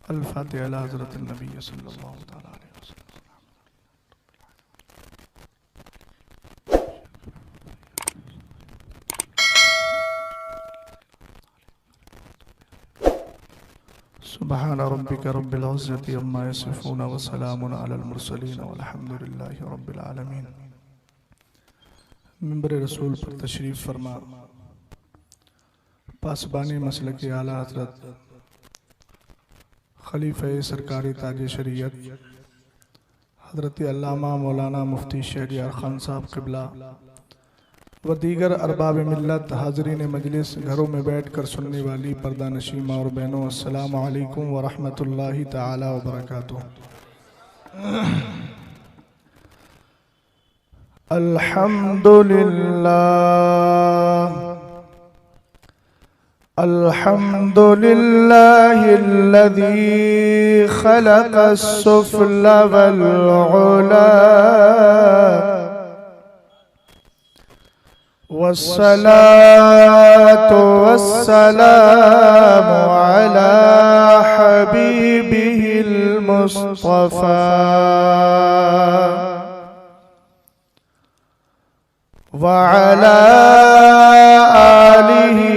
अल-फातिहा अला हज़रत नबी सल्लल्लाहु तआला अलैहि वसल्लम। सुब्हान रब्बिका रब्बिल इज़्ज़ति अम्मा यसिफून व सलामुन अलल मुरसलीन वल्हम्दुलिल्लाहि रब्बिल आलमीन। मिंबर रसूल पर तशरीफ़ फरमा पासबानी मसलक आला हज़रत खलीफा सरकारी ताज शरीयत हज़रत अल्लामा मौलाना मुफ्ती शहरियार खान साहब क़िबला व दीगर अरबाब मिल्लत, हाज़रीन मजलिस, घरों में बैठ कर सुनने वाली पर्दा नशीं माँ और बहनों, अस्सलामु अलैकुम व रहमतुल्लाहि ताला व बरकातुहू। अल्हम्दुलिल्लाह अल्हम्दुलिल्लाहिल्लज़ी खलक़स-सुफ़ला वल-उला वस्सलातु वस्सलामु अला हबीबिहिल मुस्तफ़ा व अला आलिहि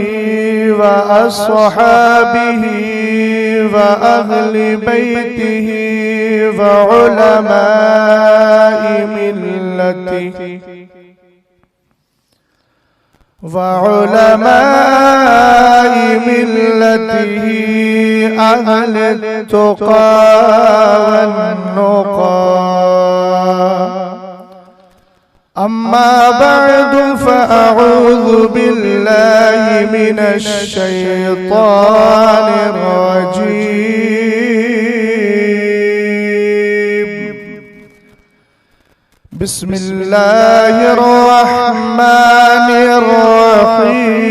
व अस्हाबिहि व अहलि बैतिहि व उलमाए मिल्लतिहि अहले तुक़ा वन्नुक़ा। अम्मा बअदु फ़अऊज़ु बिल्लाहि मिनश शैतानिर रजीम। बिस्मिल्लाहिर रहमानिर रहीम।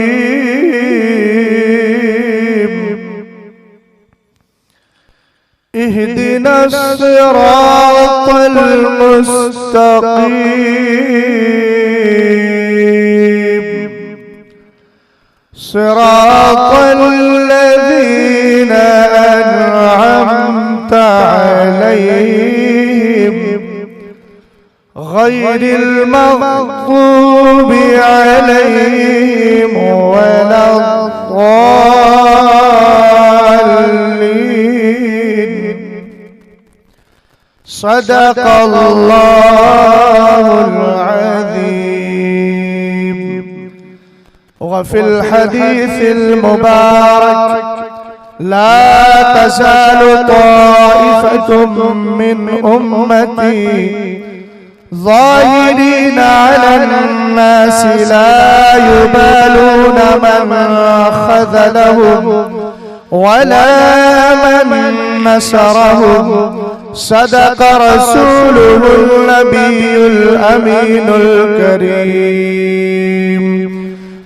इहदिनस सिरातल मुस्तक़ीम सिरातल लज़ीना अनअमता अलैहिम गैरिल मग़ज़ूबि अलैहिम वलद्दाल्लीन। सदक़ल्लाहुल अज़ीम। वफ़िल हदीसिल मुबारक ला तज़ालु ताइफ़तुम मिन उम्मती ज़ाहिरीन अलन्नासि ला युबालून मन ख़ज़लहुम वला मन नसरहुम। सदक़ रसूलुहुन नबियुल अमीनुल करीम।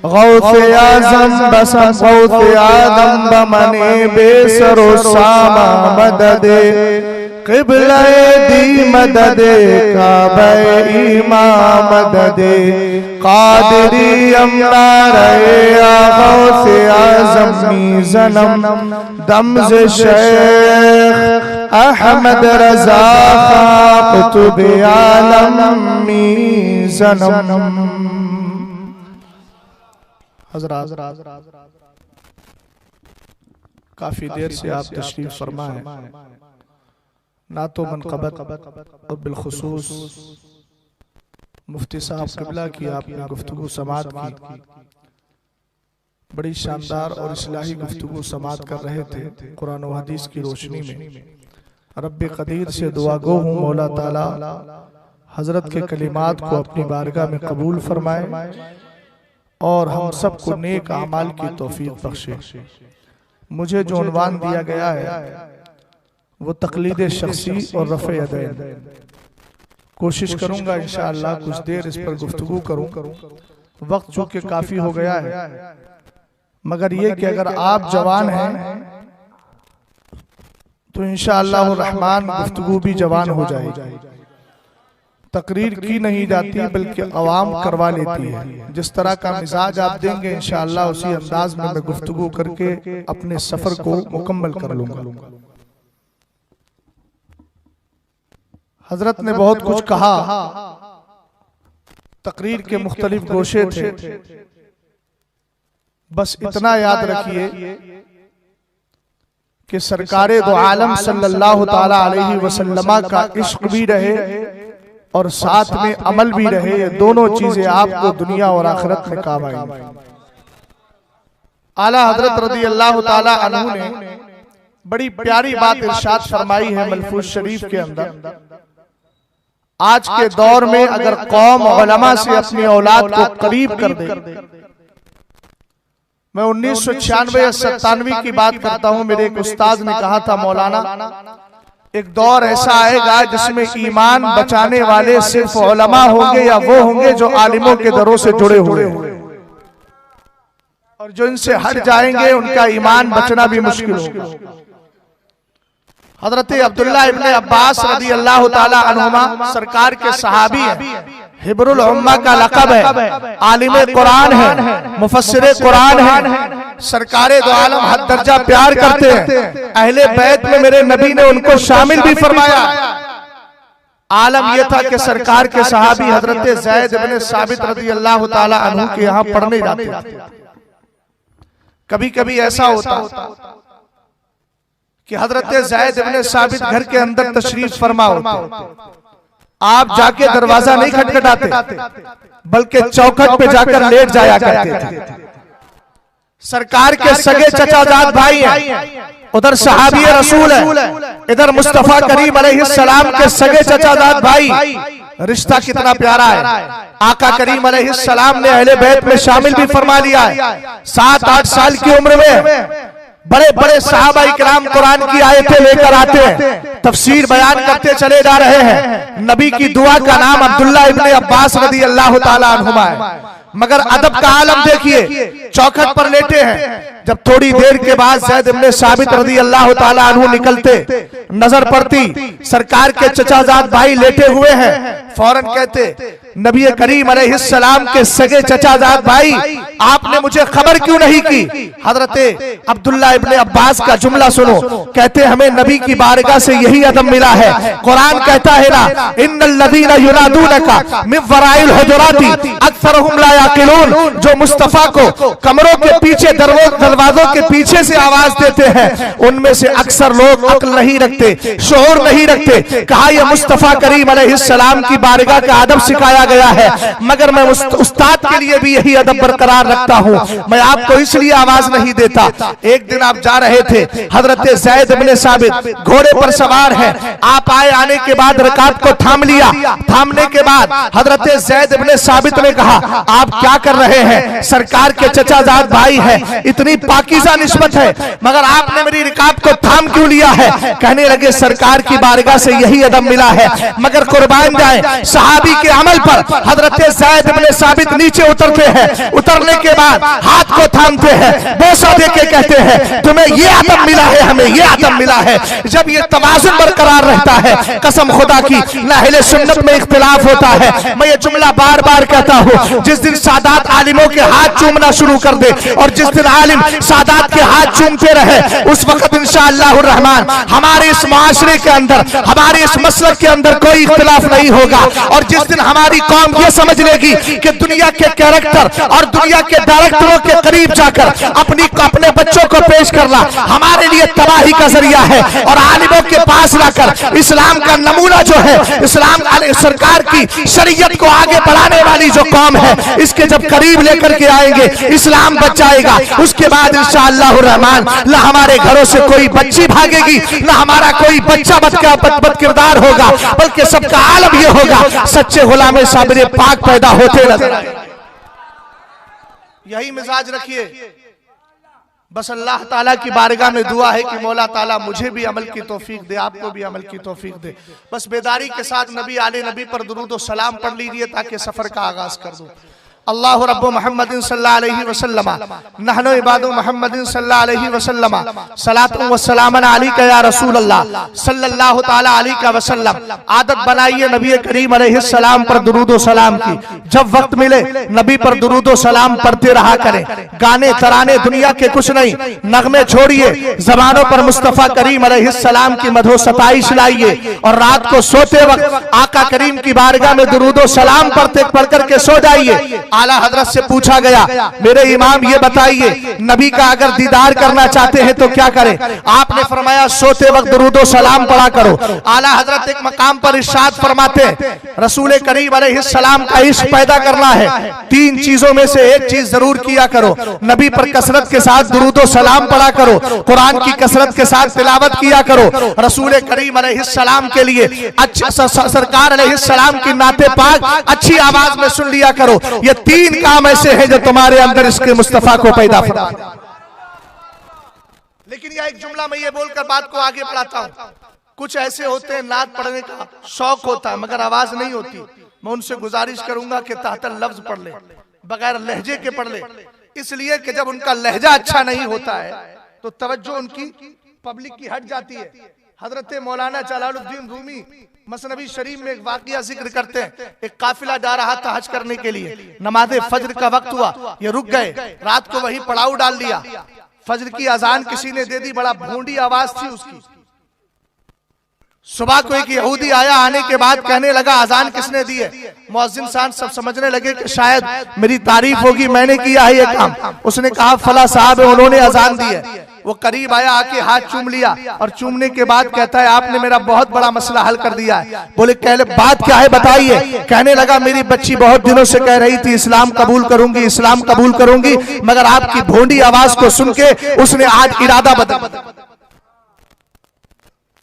गौसे आज़म बसम गौसे आदम बमने बेसरो सामा मददे क़िबलाए दी मददे काबे इमाम मददे क़ादिरी अम्मारे गौसे आज़म मीज़नम दम्ज़ शेख अहमद रज़ा क़ुतुब आलम मीज़नम। हज़रात, काफी देर से आप तशरीफ फरमा है, ना तो मनक़बत और बिलखुसूस मुफ्ती साहब क़िबला की आपने गुफ्तगू समात की, बड़ी शानदार और इस्लाही गुफ्तगू समात कर रहे थे कुरान व हदीस की रोशनी में। रब्बे क़दीर से दुआ गो हूँ मौला ताला हज़रत के कलिमात को अपनी बारगाह में कबूल फरमाए और हम सबको नेक आमाल की तौफीक बख्शे। मुझे जो उन्वान दिया गया है वो तक़लीद शख्सी और रफ़े यदैन। कोशिश करूंगा इंशाअल्लाह कुछ देर इस पर गुफ्तगू करूं। वक्त चूँकि काफ़ी हो गया है, मगर ये कि अगर आप जवान हैं तो इंशाअल्लाह रहमान गुफ्तगू भी जवान हो जाएगी। तकरीर की नहीं जाती बल्कि अवाम करवा लेती है। जिस तरह का मिजाज आप देंगे इंशाअल्लाह उसी अंदाज में मैं गुफ्तगू करके अपने सफर को मुकम्मल कर लूंगा। हजरत ने बहुत कुछ कहा, तकरीर के मुख्तलिफ गोशे थे। बस इतना याद रखिए कि सरकारे दो आलम सल्लल्लाहु ताला अलैहि वसल्लम का इश्क भी रहे और साथ में अमल भी रहे। ये दोनों चीजें आपको दुनिया और आखिरत में काम आएंगी। आला हजरत रज़ी अल्लाह ताला अन्हु ने बड़ी प्यारी बात इरशाद फरमाई है मलफूज शरीफ के अंदर। आज के दौर में अगर कौम उलमा से अपनी औलाद को करीब कर दे, मैं 1996 या 97 की बात करता हूं, मेरे एक उस्ताद ने कहा था, मौलाना एक दौर ऐसा आएगा जिसमें ईमान बचाने वाले सिर्फ उलमा होंगे या वो होंगे जो आलिमों के दरों से जुड़े हुए होंगे, और जो इनसे हट जाएंगे उनका ईमान बचना भी मुश्किल होगा। हजरत अब्दुल्ला इब्ने अब्बास रज़ी अल्लाह ताला अन्हुमा सरकार के सहाबी हैं, हिब्रुल उम्मा का लक़ब है, आलिम कुरान है, मुफस्सिर कुरान है, सरकारे दो आलम हद दर्जा प्यार करते हैं। अहले बैत में मेरे नबी ने उनको शामिल भी फरमाया। आलम यह था कि सरकार के सहाबी हजरत ज़ैद इब्ने साबित रज़ी अल्लाह ताला अन्हु के यहाँ पढ़ने जाते थे। कभी कभी ऐसा होता कि हजरत ज़ैद इब्ने साबित घर के अंदर तशरीफ फरमा होते, आप जाके दरवाजा नहीं खटखटाते बल्कि चौखट पे जाकर लेट जाया करते थे। सरकार के सगे चचाजाद भाई हैं, उधर सहाबी रसूल है, इधर मुस्तफा करीम अलैहिस्सलाम के सगे चचाजाद भाई। रिश्ता कितना प्यारा है। आका करीम अलैहिस्सलाम ने अहले बैत में शामिल भी फरमा लिया है। 7-8 साल की उम्र में बड़े बड़े सहाबा इकराम कुरान की आयतें लेकर आते हैं, तफसीर बयान करते चले जा रहे हैं। नबी की दुआ का नाम अब्दुल्ला इब्ने अब्बास रज़ी अल्लाह ताला अन्हुमा है। मगर अदब का आलम देखिए, चौखट पर लेटे हैं। जब थोड़ी देर के बाद ज़ैद इब्ने साबित रज़ी अल्लाह ताला अन्हु निकलते, नजर पड़ती सरकार के चचाजाद भाई लेटे हुए हैं। फौरन कहते, नबी करीम अलैहिस्सलाम के सगे चचाजाद भाई, आपने मुझे खबर क्यों नहीं की? हजरत अब्दुल्ला इब्ने अब्बास का जुमला सुनो, कहते हमें नबी की बारगाह से यही अदब मिला है। कुरान कहता है ना, इन्नल लज़ीना युनादूनका मिन वराइल हुजुराती अक्सरुहुम ला याक़िलून, जो मुस्तफा को कमरों के पीछे दरवाजों के पीछे से आवाज देते हैं, उनमें से अक्सर लोग अक्ल नहीं रखते, शऊर नहीं रखते। कहा यह मुस्तफा करीम अलैहिस्सलाम की बारगाह का अदब सिखाया गया है, मगर मैं उस्ताद के लिए भी यही अदब बरकरार रखता हूँ, मैं आपको इसलिए आवाज नहीं देता। एक दिन आप जा रहे थे, हजरत ज़ैद इब्ने साबित घोड़े पर सवार है, आप आए, आने के बाद रकात को थाम लिया। थामने के बाद हजरत ज़ैद इब्ने साबित ने कहा, आप क्या कर रहे हैं? सरकार के चचाजाद भाई है, इतनी पाकीज़ा निस्बत है, मगर आपने मेरी रकात को थाम क्यों लिया है? कहने लगे, सरकार की बारगाह से यही अदब मिला है। मगर कुर्बान जाए, सहाबी के अमल पर हजरत ज़ैद इब्ने साबित नीचे उतरते हैं। उतरने के बाद हाथ को थामते हैं, बोसा देके कहते हैं, तुम्हें ये अदब मिला है, हमें ये अदब मिला है। जब ये तवाज़ुन बरकरार रहता है, कसम खुदा की ना अहले सुन्नत में इख्तिलाफ होता है। मैं ये जुमला बार बार कहता हूँ, जिस दिन सादात आलिमों के हाथ चूमना शुरू कर दे और जिस दिन आलिम सादात के हाथ चूमते रहे, उस वक्त इंशाअल्लाह रहमान हमारे इस माशरे के अंदर, हमारे इस मसलक के अंदर कोई इख्तिलाफ नहीं होगा। और जिस दिन हमारी कौम ये समझ लेगी कि दुनिया के कैरेक्टर और दुनिया के डायरेक्टरों के करीब जाकर अपने बच्चों को पेश करना हमारे लिए तबाही का जरिया है, और आलिमों के पास लाकर इस्लाम का नमूना जो है, इस्लाम सरकार की शरीयत को आगे बढ़ाने वाली जो कौम है, इसके जब करीब लेकर के आएंगे, इस्लाम बच जाएगा। उसके बाद इंशाअल्लाह रहमान ना हमारे घरों से कोई बच्ची भागेगी, ना हमारा कोई बच्चा बद किरदार होगा, बल्कि सबका आलम यह होगा, सच्चे गुलामे साबिरे पाक पैदा होते नजर आए। यही मिजाज रखिए। बस अल्लाह ताला की बारगाह में दुआ है कि मौला ताला मुझे भी अमल की तौफीक दे, आपको भी अमल की तौफीक दे। बस बेदारी के साथ नबी आले नबी पर दुरूद और सलाम पढ़ लीजिए ताकि सफर का आगाज कर दूं। अल्लाहु रब्बु मुहम्मदिन सल्लल्लाहु अलैहि वसल्लम नहनु इबादु मुहम्मदिन सल्लल्लाहु अलैहि वसल्लम सलातु व सलामन अलैका या रसूल अल्लाह सल्लल्लाहु ताला अलैहि वसल्लम। आदत बनाइए नबी करीम अलैहि सलाम पर दुरूद व सलाम की। जब वक्त मिले नबी पर दुरूद व सलाम पढ़ते रहा करें। गाने तराने दुनिया के कुछ नहीं, नगमे छोड़िए, जबानों पर मुस्तफा करीम अलैहि सलाम की मधो सताइश लाइए और रात को सोते वक्त आका करीम की बारगाह में दुरूद व सलाम पढ़ते पढ़ करके सो जाइए। आला हजरत से पूछा गया, मेरे इमाम ये बताइए नबी का अगर दीदार करना चाहते हैं तो क्या करें? आपने फरमाया सोते वक्त दुरूद व सलाम पढ़ा करो। आला हजरत एक मकाम पर इरशाद फरमाते हैं, रसूल करीम अलैहिस्सलाम का इश्क पैदा करना है, तीन चीजों में से एक चीज जरूर किया करो। नबी पर कसरत के साथ दुरूद व सलाम पढ़ा करो, कुरान की कसरत के साथ तिलावत किया करो, रसूल करीम अलैहिस्सलाम के लिए अच्छा सरकार अलैहिस्सलाम की नाते पाक अच्छी आवाज में सुन लिया करो। ये तीन काम ऐसे हैं जो तुम्हारे अंदर इसके मुस्तफा को पैदा फरमा। लेकिन यह एक जुमला मैं ये बोलकर बात को आगे बढ़ाता हूं। कुछ ऐसे होते हैं नात पढ़ने का शौक होता है मगर आवाज नहीं होती। मैं उनसे गुजारिश करूंगा कि ताहतल लफ्ज पढ़ ले, बगैर लहजे के पढ़ ले, इसलिए कि जब उनका लहजा अच्छा नहीं होता है तो तवज्जो उनकी पब्लिक की हट जाती है। हजरत मौलाना जलालुद्दीन रूमी मसनवी शरीफ में एक वाकया जिक्र करते हैं। एक काफिला जा रहा था हज करने के लिए, नमाज़े फज्र का वक्त हुआ, ये रुक गए, रात को वही पड़ाव डाल दिया। फज्र की अजान किसी ने दे दी, बड़ा भूंडी आवाज थी उसकी। सुबह को एक यहूदी आया, आने के बाद कहने लगा अजान किसने दी है? मुअज्जिन साहब सब समझने लगे कि शायद मेरी तारीफ होगी, मैंने किया है ये काम। उसने कहा फला साहब है, उन्होंने अजान दी है। वो करीब आया, आके हाथ चूम लिया और चूमने के बाद कहता है आपने मेरा बहुत बड़ा मसला हल कर दिया है। बोले कहले बात क्या है बताइए। कहने लगा मेरी बच्ची बहुत दिनों से कह रही थी इस्लाम कबूल करूंगी, इस्लाम कबूल करूंगी, मगर आपकी भोंडी आवाज को सुन के उसने आज इरादा बदल।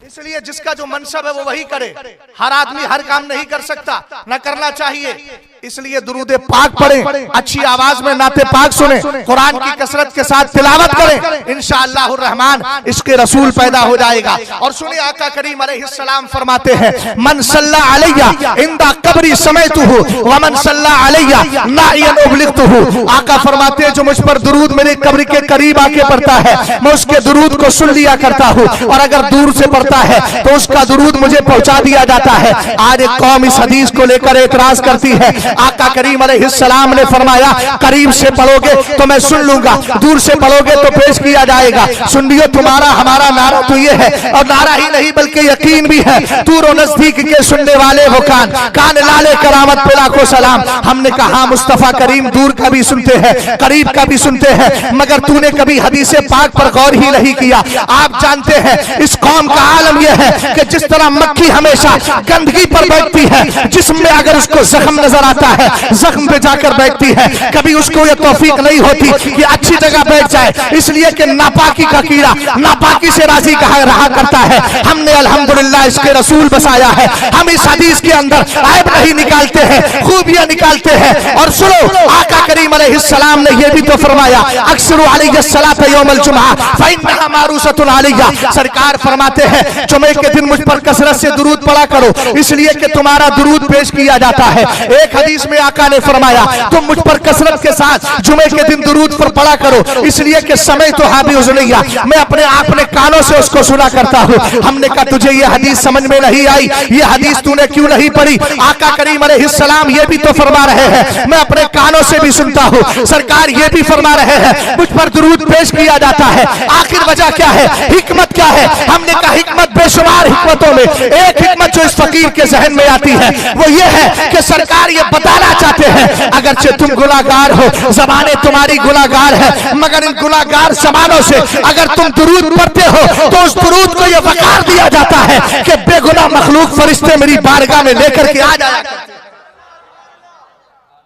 इसलिए जिसका जो मनसब है वो वही करे। हर आदमी हर काम नहीं कर सकता, न करना चाहिए। इसलिए दुरूद पाक पढ़ें, अच्छी आवाज में नाते पाक सुने, कुरान की कसरत के साथ तिलावत करें, इंशाअल्लाह रहमान इसके रसूल पैदा हो जाएगा। और सुनिए आका करीम अलैहिस्सलाम फरमाते हैं मन सल्ला अलैया इंदा कब्री समयतुहु व मन सल्ला अलैया नाइयन उबलिगतुहु। आका फरमाते हैं जो मुझ पर दुरूद मेरे कब्र के करीब आके पढ़ता है मैं उसके दुरूद को सुन लिया करता हूँ, और अगर दूर से पढ़ता है तो उसका दुरूद मुझे पहुंचा दिया जाता है। आज एक कौम इस हदीस को लेकर एतराज करती है। आका करीम अलैहिस्सलाम ने फरमाया करीब से पढ़ोगे तो मैं सुन लूंगा, दूर से पढ़ोगे तो पेश किया जाएगा। सुन लियो तुम्हारा हमारा नारा तो ये है, और नारा ही नहीं बल्कि यकीन भी है, दूर और नजदीक के सुनने वाले वो कान लाले करामत पे लाखों सलाम। हमने कहा मुस्तफा करीम दूर का भी सुनते हैं, करीब का भी सुनते हैं, मगर तूने कभी हदीस पाक पर गौर ही नहीं किया। आप जानते हैं इस कौम का आलम यह है कि जिस तरह मक्खी हमेशा गंदगी पर बैठती है, जिसमें अगर उसको जख्म नजर आता है जख्म पे जाकर बैठती है, कभी उसको यह तौफीक नहीं होती कि अच्छी जगह बैठ जाए, इसलिए कि नापाकी का कीड़ा नापाकी से राजी रहा करता है। हमने अल्हम्दुलिल्लाह इसके रसूल बसाया है। हम इस हदीस के अंदर ऐब नहीं निकालते हैं, खूबियां निकालते हैं। और सुनो आका करीम अलैहिस्सलाम ने यह भी तो फरमाया अक्सरु अलैहिस्सलात यौमल जुमा फइन्नहा मारूसतुन अलैया। सरकार फरमाते हैं जुमे के दिन मुझ पर कसरत से दुरूद पढ़ा करो, इसलिए कि तुम्हारा दुरूद पेश किया जाता है। एक हदीस में आका ने फरमाया तुम मुझ पर कसरत के साथ जुमे के दिन दुरूद पर पढ़ा करो, इसलिए कि समय तो हाबी उजलैया मैं अपने कानों से उसको सुना करता हूँ। हमने कहा तुझे ये हदीस समझ में नहीं आई, ये हदीस तूने क्यों नहीं पढ़ी? आका करीम अलैहिस्सलाम ये भी तो फरमा रहे हैं मैं अपने कानों से भी सुनता हूँ। सरकार ये भी फरमा रहे हैं मुझ पर दुरूद पेश किया जाता है। आखिर वजह क्या है, हिकमत क्या है? हमने कहा हिकमत बेशुमार हिकमतों में एक हिकमत जो इस फकीर के जहन में आती है वो ये है कि सरकार ये बताना चाहते हैं अगरचे तुम गुनाहगार हो, ज़बानें तुम्हारी गुनाहगार है, मगर इन गुनाहगार ज़बानों से अगर तुम दुरूद पढ़ते हो तो उस दुरूद को ये वकार दिया जाता है कि बेगुनाह मखलूक फरिश्ते मेरी बारगाह में लेकर के आ जाया करते।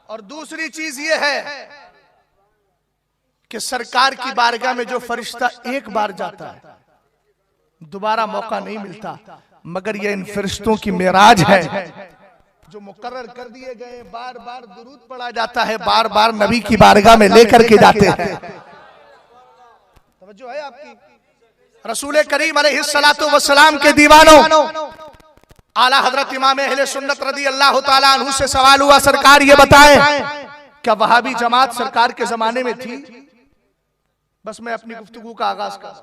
और दूसरी चीज ये है कि सरकार की बारगाह में जो फरिश्ता एक बार जाता है दोबारा मौका नहीं मिलता, मगर ये इन फरिश्तों की मेराज है जो मुकर्रर कर दिए गए। बार बार दुरूद पढ़ा जाता है, बार बार नबी की बारगाह में लेकर के जाते हैं। तवज्जो है आपकी? रसूल करीम अलैहिस्सलातु वस्सलाम के दीवानों आला हजरत इमाम अहले सुन्नत रदी अल्लाह ताला अन्हु से सवाल हुआ सरकार ये बताएं क्या वहाबी जमात सरकार के जमाने में थी? बस मैं अपनी गुफ्तगू का आगाज कर,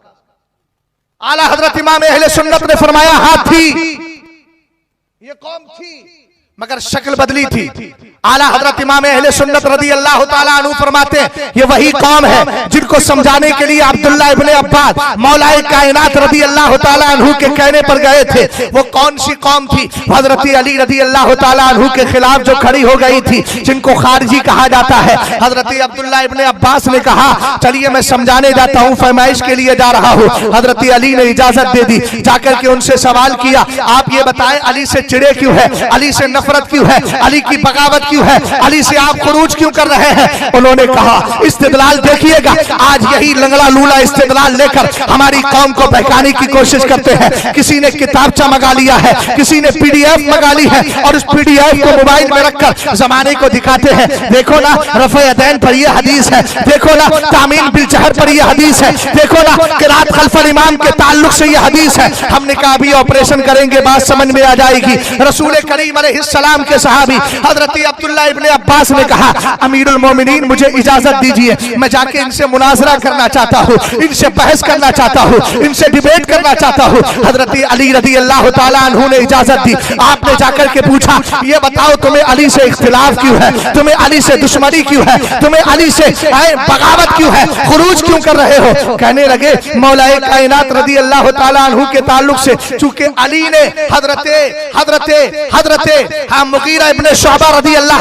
आला हजरत इमाम अहले सुन्नत ने फरमाया हाँ थी, ये कौम थी मगर शक्ल बदली थी। आला हजरत इमाम अहले सुन्नत रदी अल्लाह ताला अन्हु फरमाते हैं ये वही कौम है जिनको समझाने के लिए अब्दुल्ला इब्ने अब्बास मौलाए कायनात रदी अल्लाह ताला अन्हु के कहने पर गए थे। वो कौन सी कौम थी? हजरत अली रदी अल्लाह ताला अन्हु के खिलाफ जो खड़ी हो गई थी, जिनको खारजी कहा जाता है। हजरत अब्दुल्ला इब्ने अब्बास ने कहा चलिए मैं समझाने जाता हूँ, फरमाइश के लिए जा रहा हूँ। हजरत अली ने इजाजत दे दी। जाकर के उनसे सवाल किया आप ये बताएं अली से चिड़े क्यों है, अली से नफरत क्यों है, अली की बगावत क्यों है, अली से आप खुरूज क्यों कर रहे हैं? उन्होंने कहा इस्तेदलाल देखिएगा, आज यही लंगड़ा लूला इस्तेदलाल लेकर हमारी कौम को बहकाने की कोशिश करते हैं। किसी ने किताबचा मंगा लिया है, किसी ने पीडीएफ मंगा ली है और उस पीडीएफ को मोबाइल में रखकर जमाने को दिखाते हैं। देखो ना रफ़े यदैन पर यह हदीस है, देखो ना तामीन बिल जहर पर यह हदीस है, देखो ना किरात खल्फल इमाम के ताल्लुक से यह हदीस है। हमने कहा अभी ऑपरेशन करेंगे, बात समझ में आ जाएगी। रसूल करीम अलैहिस्सलाम के सहाबी हजरत अब्दुल्ला इब्ने अब्बास ने कहा अमीरुल मोमिनीन मुझे इजाजत दीजिए, मैं जाके इनसे मुनाजरा करना चाहता हूँ, इनसे बहस करना चाहता हूँ, इनसे डिबेट करना चाहता हूँ। हजरत अली रदी अल्लाह ताला अन्हु ने इजाजत दी। आपने जाकर के पूछा ये बताओ तुम्हें अली से इख्तिलाफ क्यों है, तुम्हें अली से दुश्मनी क्यों है, तुम्हें अली से बगावत क्यों है, खुरूज क्यों कर रहे हो? कहने लगे मौलाए कायनात रदी अल्लाह ताला अन्हु के ताल्लुक से चूंकि अली ने मुगीरा इब्ने शुअबा रदी अल्लाह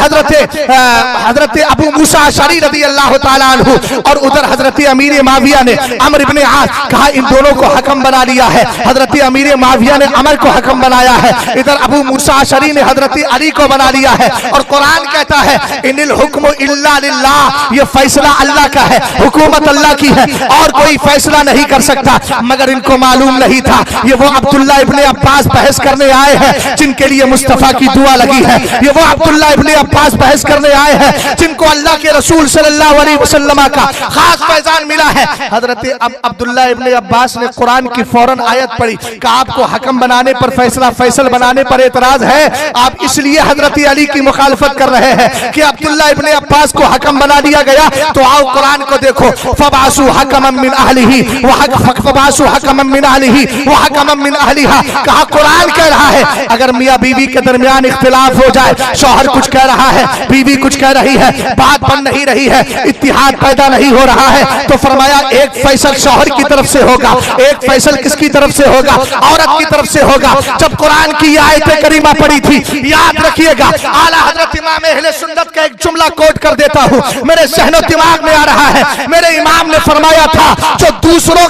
हजरत अबू मूसा अशअरी रदी अल्लाह ताला अन्हु और उधर हजरत अमीर माविया ने अमर इब्ने आस कहा इन दोनों को हकम बना लिया है। हजरत अमीर माविया ने अमर को हकम बनाया है, इधर अबू मूसा अशअरी ने हजरत अली को बना लिया है। और कुरान कहता है इनिल हुक्मु इल्ला लिल्लाह, ये फैसला अल्लाह का है, हुकूमत अल्लाह की है और कोई फैसला नहीं कर सकता। मगर इनको मालूम नहीं था ये वो अब्दुल्ला इब्ने अब्बास बहस करने आए हैं जिनके लिए मुस्तफा की दुआ लगी है, ये वो अब्दुल्ला इब्ने अब्बास बहस करने आए हैं जिनको अल्लाह के रसूल सल्लल्लाहु अलैहि वसल्लम का खास फैजान मिला है। हजरत अब्दुल्ला इब्ने अब्बास ने कुरान की फौरन आयत पढ़ी कि आपको हकम बनाने पर फैसल बनाने पर एतराज है, आप इसलिए हजरत अली की मुखालफत कर रहे हैं कि अब्दुल्ला इब्ने अब्बास को हकम बना दिया गया। तो आओ कुरान को देखो, फबासु हकमम मिन अहलिही व फबासु हकमम मिन अहलिही व हकमम मिन अहलिहा। कहा कुरान कह रहा है अगर मियां बीवी के दरमियान इख्तिलाफ हो जाए, शौहर कुछ कह रहा है, बीवी कुछ कह रही है, बात बन नहीं रही है, इत्तिहाद पैदा नहीं हो रहा है, तो फरमाया एक फैसल शौहर की तरफ से होगा, एक फैसल किसकी तरफ से होगा? औरत की तरफ से होगा। जब कुरान की आयत करीमा पड़ी थी, याद रखिएगा आला हजरत इमाम अहले सुन्नत का एक जुमला कोट कर देता हूँ, मेरे सहनो दिमाग में आ रहा है। मेरे इमाम ने फरमाया था जो दूसरों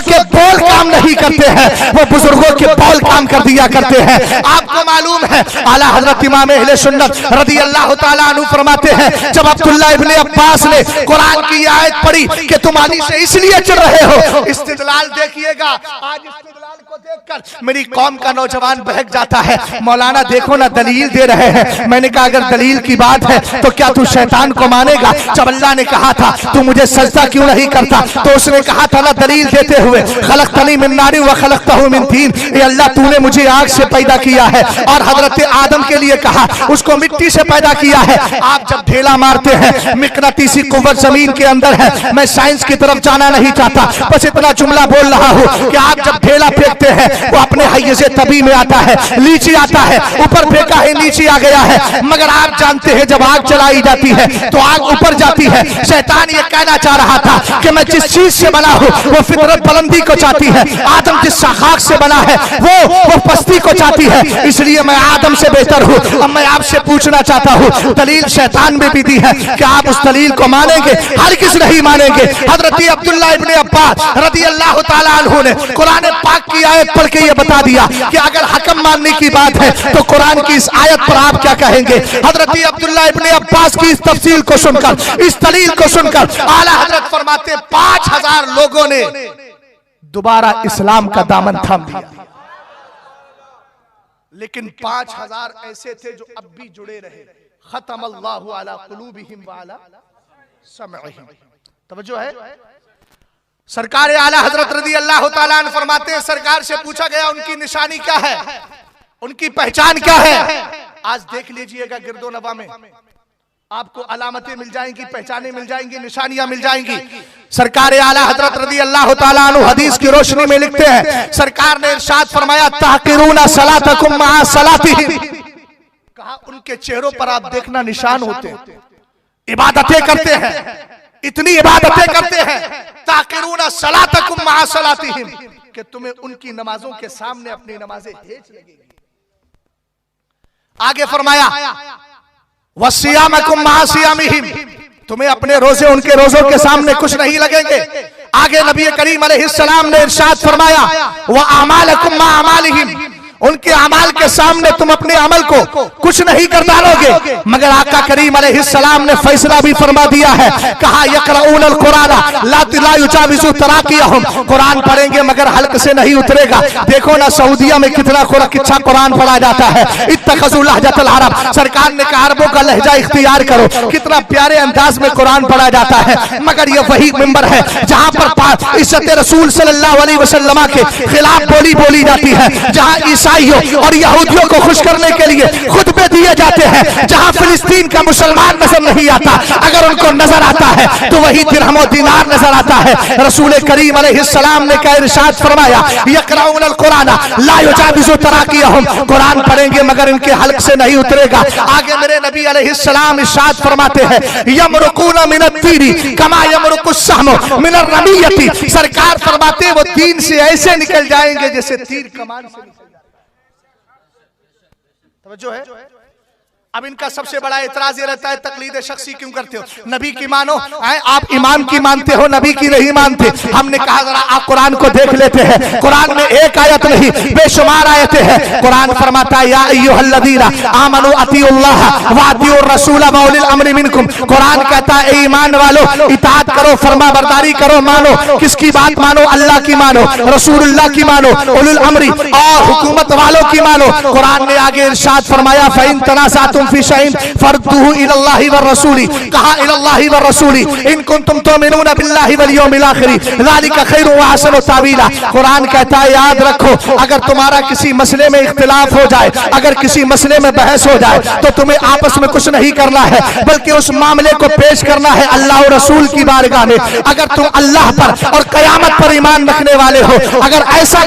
के बोल काम नहीं करते हैं वो बुजुर्गों के बोल काम कर दिया करते हैं। आपको मालूम है आला हजरत इमाम अहले सुन्नत रदी अल्लाह ताला अन्हु फरमाते हैं जब अब्दुल्ला इब्ने अब्बास ने कुरान की आयत पढ़ी कि तुम अली से इसलिए चिढ़ रहे हो, इस्तिदलाल देखिएगा। आज इस्तिदलाल को देखकर मेरी कौम का नौजवान बहक जाता है। मौलाना देखो ना दलील दे रहे हैं। मैंने कहा अगर दलील की बात है तो क्या तू शैतान को मानेगा? जब अल्लाह ने कहा था तू मुझे सजदा क्यों नहीं करता, तो उसने कहा था ना दलील देते हुए खलक़तनी मिन नारिन व खलक़तहु मिन तीन, ये अल्लाह तूने मुझे आग से पैदा किया है और हजरत आदम के लिए कहा उसको मिट्टी से पैदा किया है। आप जब ढेला मारते हैं मिकनातीसी कुव्वत जमीन के अंदर है। मैं साइंस की तरफ जाना नहीं चाहता, बस इतना जुमला बोल रहा हूँ कि आप जब ढेला फेंकते हैं वो अपने हैज़े तबी में आता है, नीचे आता है, ऊपर फेंका है नीचे आ गया है। मगर आप जानते हैं जब आग चलाई जाती है तो आग ऊपर जाती है। शैतान ये कहना चाह रहा था कि मैं जिस चीज से बना हूँ वो फितरत बुलंदी को चाहती है, आदम जिस खाक से बना है वो पस्ती को चाहती है, इसलिए मैं आदम से बेहतर हूँ। अब मैं आपसे पूछना चाहता हूँ दलील शैतान में भी दी है कि आप उस दलील को मानेंगे? हर किस नहीं मानेंगे। हजरत अब्दुल्ला इब्ने अब्बास रदी अल्लाह ताला अन्हु ने कुरान पाक की आयत पढ़ के ये बता दिया कि अगर हकम मानने की बात है तो कुरान की इस आयत पर आप क्या कहेंगे? हजरत अब्दुल्ला इब्ने अब्बास की इस तफसील को सुनकर, इस दलील को सुनकर आला हजरत फरमाते 5000 लोगों ने दोबारा इस्लाम का दामन थाम लिया, लेकिन 5000 ऐसे थे जो अब भी जुड़े रहे। खतमल्लाहु अला कुलूबिहिम व अला समइहिम। तवज्जो है। सरकार आला हजरत रदी अल्लाह ताला अन्हु फरमाते हैं सरकार से पूछा गया उनकी निशानी क्या है, उनकी पहचान क्या है? आज देख लीजिएगा गिरदो नवा में आपको अलामतें मिल जाएंगी, पहचानें मिल जाएंगी, निशानियां मिल जाएंगी। सरकार आला हजरत रज़ी अल्लाह ताला अन्हु हदीस की रोशनी में लिखते हैं, सरकार ने इरशाद फरमाया ताक़िरूना सलातकुम मआ सलातिहिम, कहा उनके चेहरों पर आप देखना निशान होते हैं, इबादतें करते हैं, इतनी इबादतें करते हैं, ताक़िरूना सलातकुम मआ सलातिहिम, कि तुम्हें उनकी नमाजों के सामने अपनी नमाजें हेज लगेगी। आगे फरमाया वसियामकुम मआ सियामिहिम, तुम्हें अपने रोजे उनके रोजों के सामने कुछ नहीं लगेंगे। आगे नबी करीम अलैहिस्सलाम ने इरशाद फरमाया व अमालकुम मा अमालिहिम, उनके अमाल के सामने तुम अपने अमल को कुछ नहीं कर डालोगे। मगर आका करीम अलैहिस्सलाम ने फैसला भी फरमा दिया है, कहा यक़रऊनल कुरान ला युजाविज़ु तराक़ियहुम, कुरान पढ़ेंगे मगर हल्क से नहीं उतरेगा। देखो ना सऊदिया में कितना किच्छा कुरान पढ़ा जाता है। इत्तख़ज़ू लहजतल अरब, सरकार ने कहा अरबों का लहजा इख्तियार करो, कितना प्यारे अंदाज में कुरान पढ़ा जाता है। मगर ये वही मिंबर है जहां पर इज्जत रसूल सल्लल्लाहु अलैहि वसल्लम के खिलाफ बोली जाती है, जहां और यहूदियों को खुश करने के लिए खुतबे दिए जाते हैं, जहां फिलिस्तीन का मुसलमान नजर नहीं आता, अगर उनको नजर आता है तो वही दिरहम और दीनार नजर आता है। रसूल करीम अलैहिस्सलाम ने क्या इरशाद फरमाया, यक़रऊनल कुरान ला युजाविज़ु तराक़ियहुम, कुरान पढ़ेंगे मगर इनके हल्क से नहीं उतरेगा। आगे मेरे नबी अलैहिस्सलाम इरशाद फरमाते हैं यमरुकूना मिनत्तीरी कमा यमरुकुस सहमु मिनर रमीयती, सरकार फरमाते वो तीन से ऐसे निकल जाएंगे जैसे तीर कमान से निकल। जो है अब इनका सबसे बड़ा एतराज ये रहता है तकलीद शख्सी क्यों करते हो, नबी की मानो, आप इमाम की मानते हो, नबी की नहीं मानते। हमने कहा जरा आप कुरान को देख लेते हैं, कुरान में एक आयत नहीं बेशुमार आयतें हैं। कुरान फरमाता है या अय्युहल्लज़ीना आमनू अतीउल्लाह व अतीउर रसूल व उलिल अम्रि मिनकुम, कुरान कहता है ए ईमान वालों इताअत करो, फरमा बरदारी करो। मानो किसकी बात मानो, अल्लाह की मानो, रसूलुल्लाह की मानो, उलिल अम्रि और हुकूमत वालों की मानो। कुरान ने आगे इरशाद फरमाया फ़इन तनाज़अतुम फी शैइन फरद्दूहु इलल्लाहि व रसूली, कहा इलल्लाहि व रसूली इन कुंतुम तुमिनूना बिल्लाहि वल यौमिल आखिर ज़ालिका खैरुन व अहसनु तावीला। कुरान कहता है याद रखो अगर तुम्हारा किसी मसले में इख्तिलाफ हो जाए, अगर किसी मसले में बहस हो जाए तो तुम्हें आपस में कुछ नहीं करना है, बल्कि उस मामले को पेश करना है अल्लाह और रसूल की बारगाह में। अगर तुम अल्लाह पर और कयामत पर ईमान रखने वाले हो, अगर ऐसा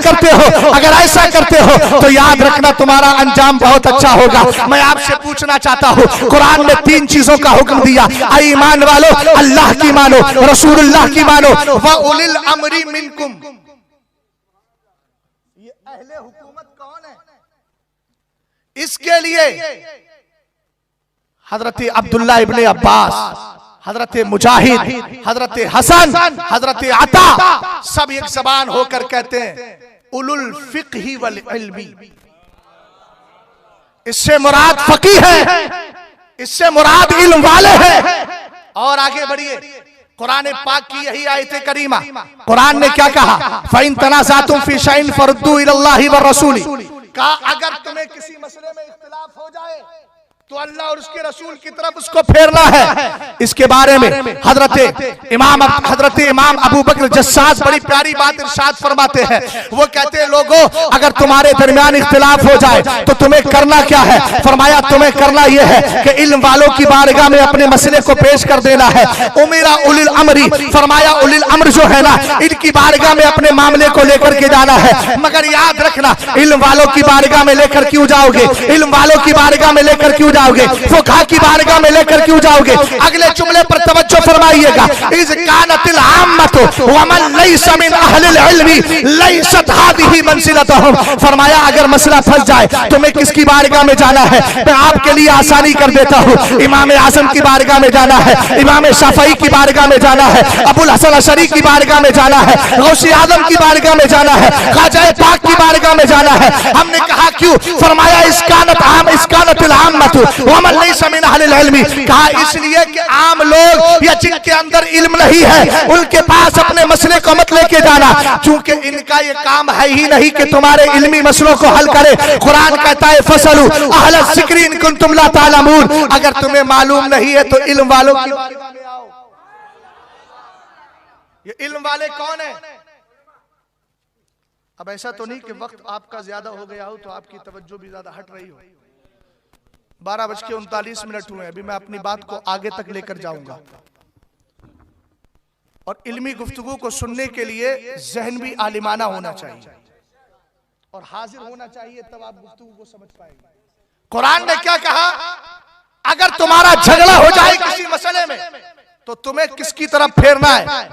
करते हो तो याद रखना तुम्हारा अंजाम बहुत अच्छा होगा। मैं आपसे पूछना चाहता हूँ, कुरान ने तीन चीजों का हुक्म दिया, ईमान वालों अल्लाह की मानो, रसूलुल्लाह की मानो, व उलिल अम्री मिनकुम। ये अहले हुकूमत कौन है? इसके लिए हजरत अब्दुल्लाह इब्ने अब्बास, हजरत मुजाहिद, हजरत हसन, हजरत अता सब एक जबान होकर कहते हैं उलुल फिक़्ही वल इल्मी। इससे मुराद फकीह है, इससे मुराद इल्म वाले हैं। और आगे बढ़िए, कुरान पाक की यही आयत करीमा, कुरान ने क्या कहा, फ़इन तनाज़अतुम फी शैइन फरुद्दू इलल्लाहि व रसूली, कहा अगर तुम्हें किसी मसले में इख्तिलाफ हो जाए तो अल्लाह और उसके रसूल की तरफ उसको फेरना है। इसके बारे में हजरत इमाम अबू बकर जस्सास बड़ी प्यारी बात इरशाद फरमाते हैं। वो कहते हैं लोगों अगर तुम्हारे दरमियान इख्तिलाफ हो जाए तो तुम्हें करना क्या है? फरमाया तुम्हें करना यह है कि इल्म वालों की बारगाह में अपने मसले को पेश कर देना है। उमिरा उलिल अम्री, फरमाया उलिल अम्र जो है ना, इनकी बारगाह में अपने मामले को लेकर के जाना है। मगर याद रखना इल्म वालों की बारगाह में लेकर क्यों जाओगे, इल्म वालों की बारगाह में लेकर क्यों जाओगे, फुक़हा की बारगाह में लेकर क्यों जाओगे? अगले जुमले पर तवज्जो फरमाइएगा, इज़ कानतिल आम्मतु व मन लैसा मिन अहलिल इल्मी लैसत हादिही मंज़िलतुहुम। फरमाया अगर मसला फंस जाए तुम्हें किसकी बारगाह में जाना है? मैं आपके लिए आसानी कर देता हूँ, इमाम आज़म की बारगाह में जाना है, इमाम शाफ़िई की बारगाह में जाना है, अबुल हसन अशरी की बारगाह में जाना है, गौसे आज़म की बारगाह में जाना है, ख्वाजा पाक की बारगाह में जाना है। हमने कहा क्यों? फरमाया इसकानतिल आम्मतु व मन लैसा मिन अहलिल इल्मी, कहा इसलिए कि आम लोग या जिनके अंदर इल्म नहीं है उनके पास अपने मसले को मत लेके जाना, क्योंकि इनका ये काम है ही नहीं कि तुम्हारे इल्मी मसलों को हल करे। कुरान कहता है फसलू अहल ज़िक्रि इन कुंतुम ला तालमून, अगर तुम्हें मालूम नहीं है तो इल्म वालों की बारगाह में आओ। ये इल्म वाले कौन है? अब ऐसा तो नहीं कि वक्त आपका ज्यादा हो गया हो तो आपकी तवज्जो भी ज्यादा हट रही हो। 12:39 हुए। अभी मैं अपनी बात को आगे तक लेकर जाऊंगा और इल्मी गुफ्तगू को सुनने के लिए जहन भी आलिमाना होना चाहिए और हाजिर होना चाहिए, तब आप गुफ्तगू को समझ पाएंगे। कुरान ने क्या कहा? अगर तुम्हारा झगड़ा हो जाए किसी मसले में तो तुम्हें किसकी तरफ फेरना है?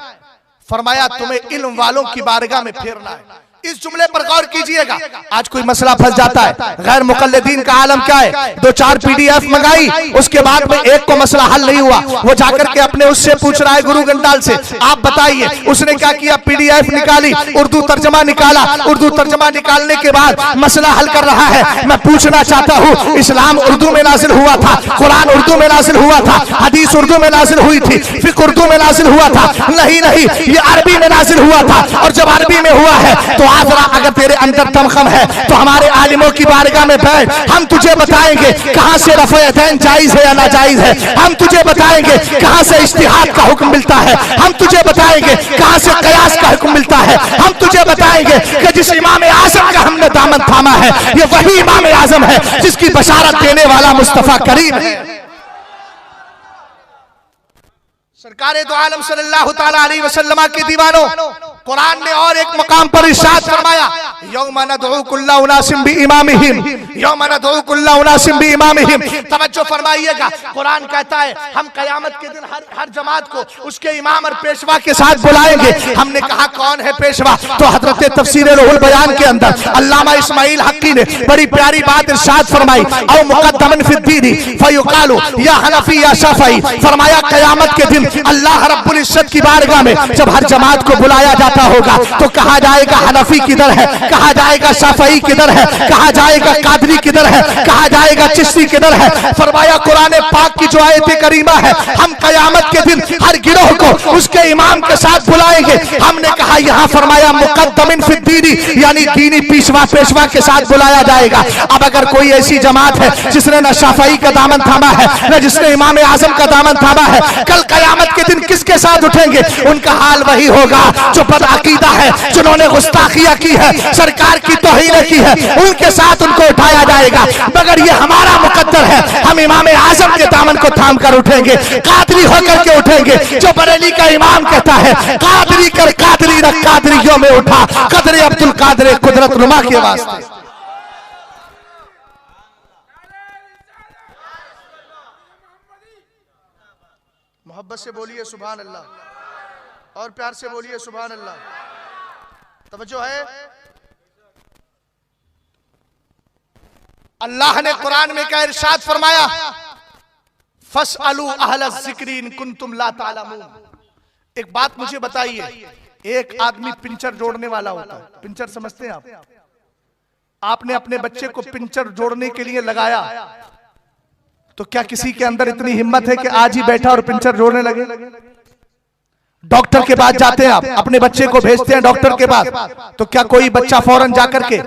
फरमाया तुम्हें इल्म वालों की बारगाह में फेरना है। इस जुमले पर गौर कीजिएगा। आज कोई मसला फंस जाता है, गैर मुकल्लिदीन का आलम क्या है, 2-4 PDF मंगाई, उसके बाद में एक को मसला हल नहीं हुआ, वो जाकर के अपने उससे पूछ रहा है गुरु गंडाल से, आप बताइए। उसने क्या किया? PDF निकाली, उर्दू तर्जमा निकाला, उर्दू तर्जमा निकालने के बाद मसला हल कर रहा है। मैं पूछना चाहता हूँ, इस्लाम उर्दू में नाजिल हुआ था, कुरान उर्दू में नाजिल हुआ था, हदीस उर्दू में नाजिल हुई थी, फिक्र उर्दू में नाजिल हुआ था? नहीं, ये अरबी में नाजिल हुआ था। और जब अरबी में हुआ है तो आजरा, अगर तेरे अंदर दमखम है तो हमारे आलिमों की बारगाह में बैठ, हम तुझे बताएंगे कहां से रफ़े दैन जायज है या नाजायज है। हम तुझे बताएंगे कहां से इज्तिहाद का हुक्म मिलता है। हम तुझे बताएंगे कहां से कयास का हुक्म मिलता है। हम तुझे बताएंगे कि जिस इमाम आजम का हमने दामन थामा है, ये वही इमाम आजम है जिसकी बशारत देने वाला मुस्तफा करीम है। सरकारे दो आलम सल्लल्लाहु तआला अलैहि वसल्लम के दीवानों, कुरान ने और एक मकाम पर इरशाद फरमाया, यौमा नदउ कुल्ला उनासिम बिइमामिहिम, यौमा नदउ कुल्ला उनासिम बिइमामिहिम। तवज्जो फरमाइएगा, कुरान कहता है हम कयामत के दिन हर जमात को उसके इमाम और पेशवा के साथ बुलाएंगे। हमने कहा कौन है पेशवा? तो हजरत तफसीर रुहुल बयान के अंदर अल्लामा इस्माइल हक्की ने बड़ी प्यारी बात इरशाद फरमाई, औ मुक़द्दमन फिद्दीनी फयुक़ालु या हनफी या शाफ़ई। फरमाया कयामत के दिन अल्लाह रब्बुल इज्जत की बारगाह में जब हर जमात को बुलाया जाता होगा तो कहा जाएगा हनफी किधर है, कहा जाएगा शाफई किधर है, कहा जाएगा कादरी किधर है, कहा जाएगा चिश्ती किधर है। फरमाया कुरान पाक की जो आयत करीमा है, हम कयामत के दिन हर गिरोह को उसके इमाम के साथ बुलाएंगे। हमने कहा यहाँ फरमाया मुक़द्दमिन फिद्दीनी, यानी दीनी पेशवा के साथ बुलाया जाएगा। अब अगर कोई ऐसी जमात है जिसने न शाफई का दामन थामा है, न जिसने इमाम आजम का दामन थामा है, कल कयामत के दिन किसके साथ उठेंगे? उनका हाल वही होगा जो बदअकीदा है, जिन्होंने गुस्ताखियां की है, सरकार की तौहीन की है, उनके साथ उनको उठाया जाएगा। मगर ये हमारा मुकद्दर है, हम इमाम आजम के दामन को थाम कर उठेंगे, कादरी होकर के उठेंगे। जो बरेली का इमाम कहता है कादरी कर कादरी रख कादरियों में उठा, कदरे अब्दुल कादर कुदरत नुमा के वास्ते। मोहब्बत से बोलिए सुभान अल्लाह और प्यार से बोलिए सुभान अल्लाह। तवज्जो है, अल्लाह ने कुरान में क्या इरशाद फरमाया, फसअलू अहल ज़िक्र इन कुंतुम ला तालमून। एक बात मुझे बताइए, एक आदमी पिंचर जोड़ने वाला होता है, पिंचर समझते हैं आप? आपने अपने बच्चे को पिंचर जोड़ने के लिए लगाया तो क्या किसी के अंदर इतनी हिम्मत है कि आज ही बैठा और पिंचर जोड़ने लगे? डॉक्टर के पास जाते हैं, आप अपने बच्चे को भेजते हैं डॉक्टर के पास, तो क्या कोई बच्चा फौरन जाकर के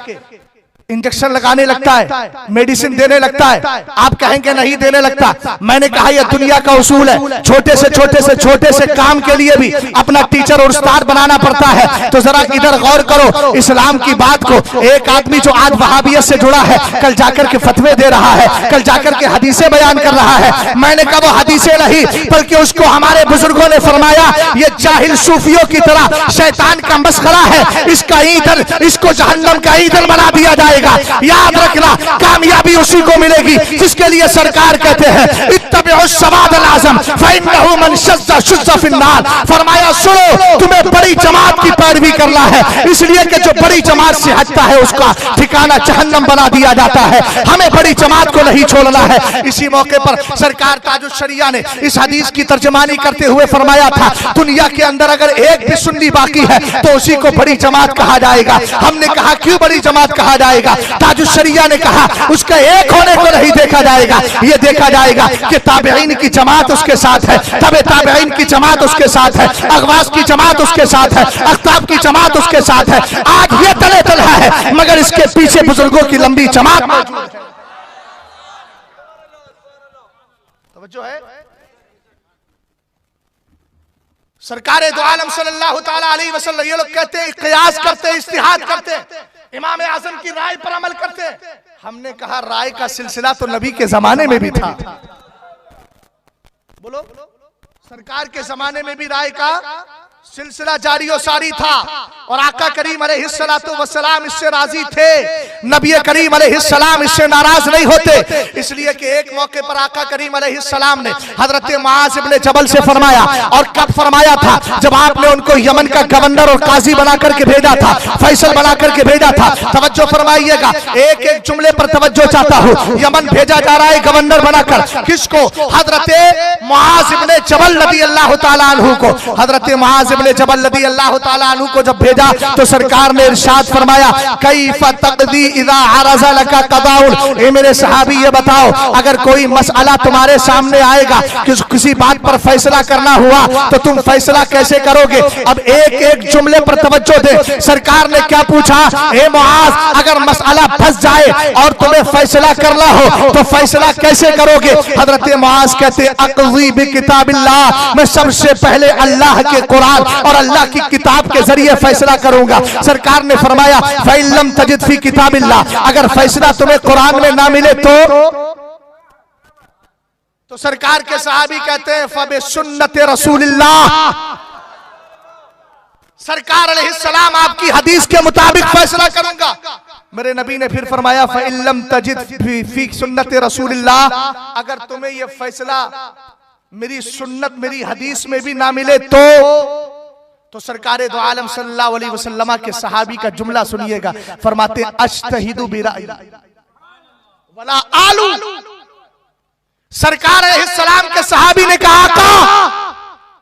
इंजेक्शन लगाने लगता है, मेडिसिन देने लगता है? आप कहेंगे नहीं देने लगता। मैंने कहा यह दुनिया का उसूल है, छोटे से काम के लिए भी अपना टीचर और उस्ताद बनाना पड़ता है। तो जरा इधर गौर करो इस्लाम की बात को। एक आदमी जो आज वहाबियत से जुड़ा है, कल जाकर के फतवे दे रहा है, कल जाकर के हदीसें बयान कर रहा है। मैंने कहा वो हदीसें नहीं, बल्कि उसको हमारे बुजुर्गों ने फरमाया ये जाहिल सूफियों की तरह शैतान का मस्खरा है, इसका ईंधन, इसको जहन्नम का ईंधन बना दिया जाएगा। याद रखना, कामयाबी उसी को मिलेगी जिसके लिए सरकार कहते हैं इत्तबिउ सवादल आज़म फइन्नहु मन शज़्ज़ा शुज़्ज़ा फिन्नार। फरमाया सुनो, तुम्हें बड़ी जमात की पैरवी करना है, इसलिए कि जो बड़ी जमात से हटता है उसका ठिकाना जहन्नम बना दिया जाता है। हमें बड़ी जमात को नहीं छोड़ना है। इसी मौके पर सरकार ताजुश शरिया ने इस हदीस की तर्जमानी करते हुए फरमाया था, दुनिया के अंदर अगर एक भी सुन्नी बाकी है तो उसी को बड़ी जमात कहा जाएगा। हमने कहा क्यों बड़ी जमात कहा जाएगा? ताजुश शरिया ने कहा उसका एक होने को नहीं देखा जाएगा, ये देखा जाएगा कि ताबईन की जमात उसके साथ है, तबे ताबईन की जमात उसके साथ है, अगवास की जमात उसके साथ है, अख्ताब की जमात उसके साथ है। आज ये तले तलहा है, मगर इसके पीछे बुजुर्गों की लंबी जमात मौजूद है। तवज्जो है, सरकारे दो आलम सल्लल्लाहु तआला अलैहि वसल्लम ये लोग कहते हैं, क़ियास करते हैं, इज्तिहाद करते हैं, इमाम आज़म की राय पर अमल करते हैं। हमने कहा राय का सिलसिला तो नबी के जमाने में भी था। बोलो, सरकार के जमाने में भी राय का सिलसिला जारी और सारी था और आका करीम अलैहिस्सलातु वस्सलाम इससे राजी थे, नबी करीम अलैहिस्सलाम इससे नाराज नहीं होते। इसलिए कि एक मौके पर आका करीम अलैहिस्सलाम ने हजरत मुआज इब्ने जबल से फरमाया, और कब फरमाया था? जब आपने उनको यमन का गवर्नर और काजी बना करके भेजा था, फैसल बना करके भेजा था। तवज्जो फरमाइएगा, एक एक जुमले पर तवज्जो चाहता हूँ। यमन भेजा जा रहा है गवर्नर बनाकर, किसको? हजरत मुआज इब्ने जबल रदियल्लाहु ताला अन्हु को। हजरत मुआज इब्ने जबल रदियल्लाहु ताला अन्हु को जब भेजा तो सरकार ने इरशाद फरमाया, कैफ तक़दी इज़ा अरज़ा लका क़दाउन। ए मेरे सहाबी ये बताओ, अगर कोई मसला तुम्हारे सामने आएगा, किसी बात पर फैसला करना हुआ तो तुम फैसला कैसे करोगे? अब एक एक जुमले पर तवज्जो दे। सरकार ने क्या पूछा? ए मुआज, अगर मसला फंस जाए और तुम्हें फैसला करना हो तो फैसला कैसे करोगे? हजरत मुआज कहते, अक़ज़ी बिकिताबिल्लाह, मैं सबसे पहले अल्लाह के कुरान और अल्लाह की किताब के जरिए फैसला करूंगा। सरकार ने फरमाया, फ़इल्लम तजिद फी किताबिल्लाह, अगर फैसला तुम्हें कुरान में ना मिले तो सरकार के सहाबी कहते हैं, फबे सुन्नते रसूलिल्लाह, सरकार अलैहिस्सलाम आपकी हदीस के मुताबिक फैसला करूंगा। मेरे नबी ने फिर फरमाया, फ़इल्लम तजिद फी सुन्नते रसूलिल्लाह, अगर तुम्हें यह फैसला मेरी सुन्नत मेरी हदीस में भी ना मिले तो सरकारे दो आलम सल्लल्लाहु अलैहि वसल्लम के सहाबी का जुमला सुनिएगा। फरमाते, अज्तहिदु बिराई वला आलू। सरकार अलैहिस्सलाम के सहाबी ने कहा,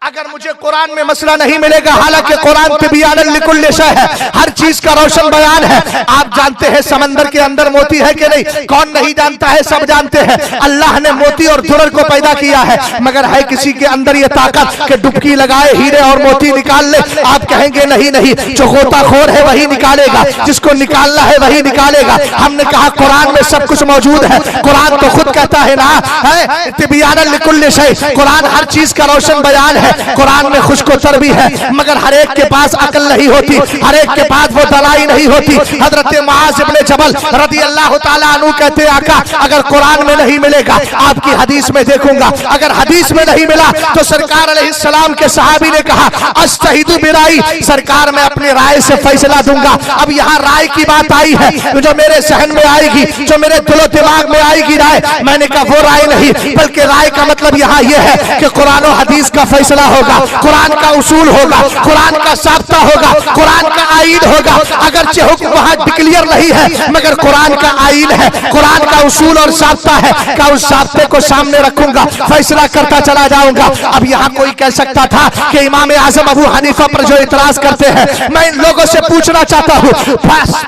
अगर मुझे कुरान में मसला नहीं मिलेगा, हालांकि कुरान तिबयानन लिकुल्लि शै है, हर चीज का रोशन बयान है। आप जानते हैं समंदर के अंदर मोती है कि नहीं? कौन नहीं जानता है? सब जानते हैं। अल्लाह ने मोती और दुरर को पैदा किया है, मगर है किसी के अंदर ये ताकत कि डुबकी लगाए हीरे और मोती निकाल ले? आप कहेंगे नहीं नहीं, जो गोताखोर है वही निकालेगा, जिसको निकालना है वही निकालेगा। हमने कहा कुरान में सब कुछ मौजूद है। कुरान तो खुद कहता है ना, है तिबयानन लिकुल्लि शै, कुरान हर चीज का रोशन बयान है। कुरान में खुशकोतर भी है, मगर हर एक के पास अकल नहीं होती, हर एक के पास वो दलाई नहीं होती। हजरत मुआज इब्ने जबल रदियल्लाहु ताला अन्हु कहते, आका अगर कुरान में नहीं मिलेगा आपकी हदीस में देखूंगा। अगर हदीस में नहीं मिला तो सरकार अलैहिस्सलाम के सहाबी ने कहा, अज्तहिदु बिराई, सरकार मैं अपनी राय से फैसला दूंगा। अब यहाँ राय की बात आई है, जो मेरे सहन में आएगी, जो मेरे दिलो दिमाग में आएगी राय, मैंने कहा वो राय नहीं, बल्कि राय का मतलब यहाँ यह है कि कुरान और हदीस का फैसला होगा, कुरान का उसूल होगा, कुरान का साब्ता होगा, कुरान का आईन होगा। अगरचे हुक्म वहां डिक्लेयर नहीं है, मगर कुरान का आईन है, कुरान का उसूल और साब्ता है। क्या उस साब्ते को सामने रखूंगा, फैसला करता चला जाऊंगा। अब यहाँ कोई कह सकता था कि इमाम आजम अबू हनीफा पर जो इतराज करते हैं, मैं इन लोगों से पूछना चाहता हूँ,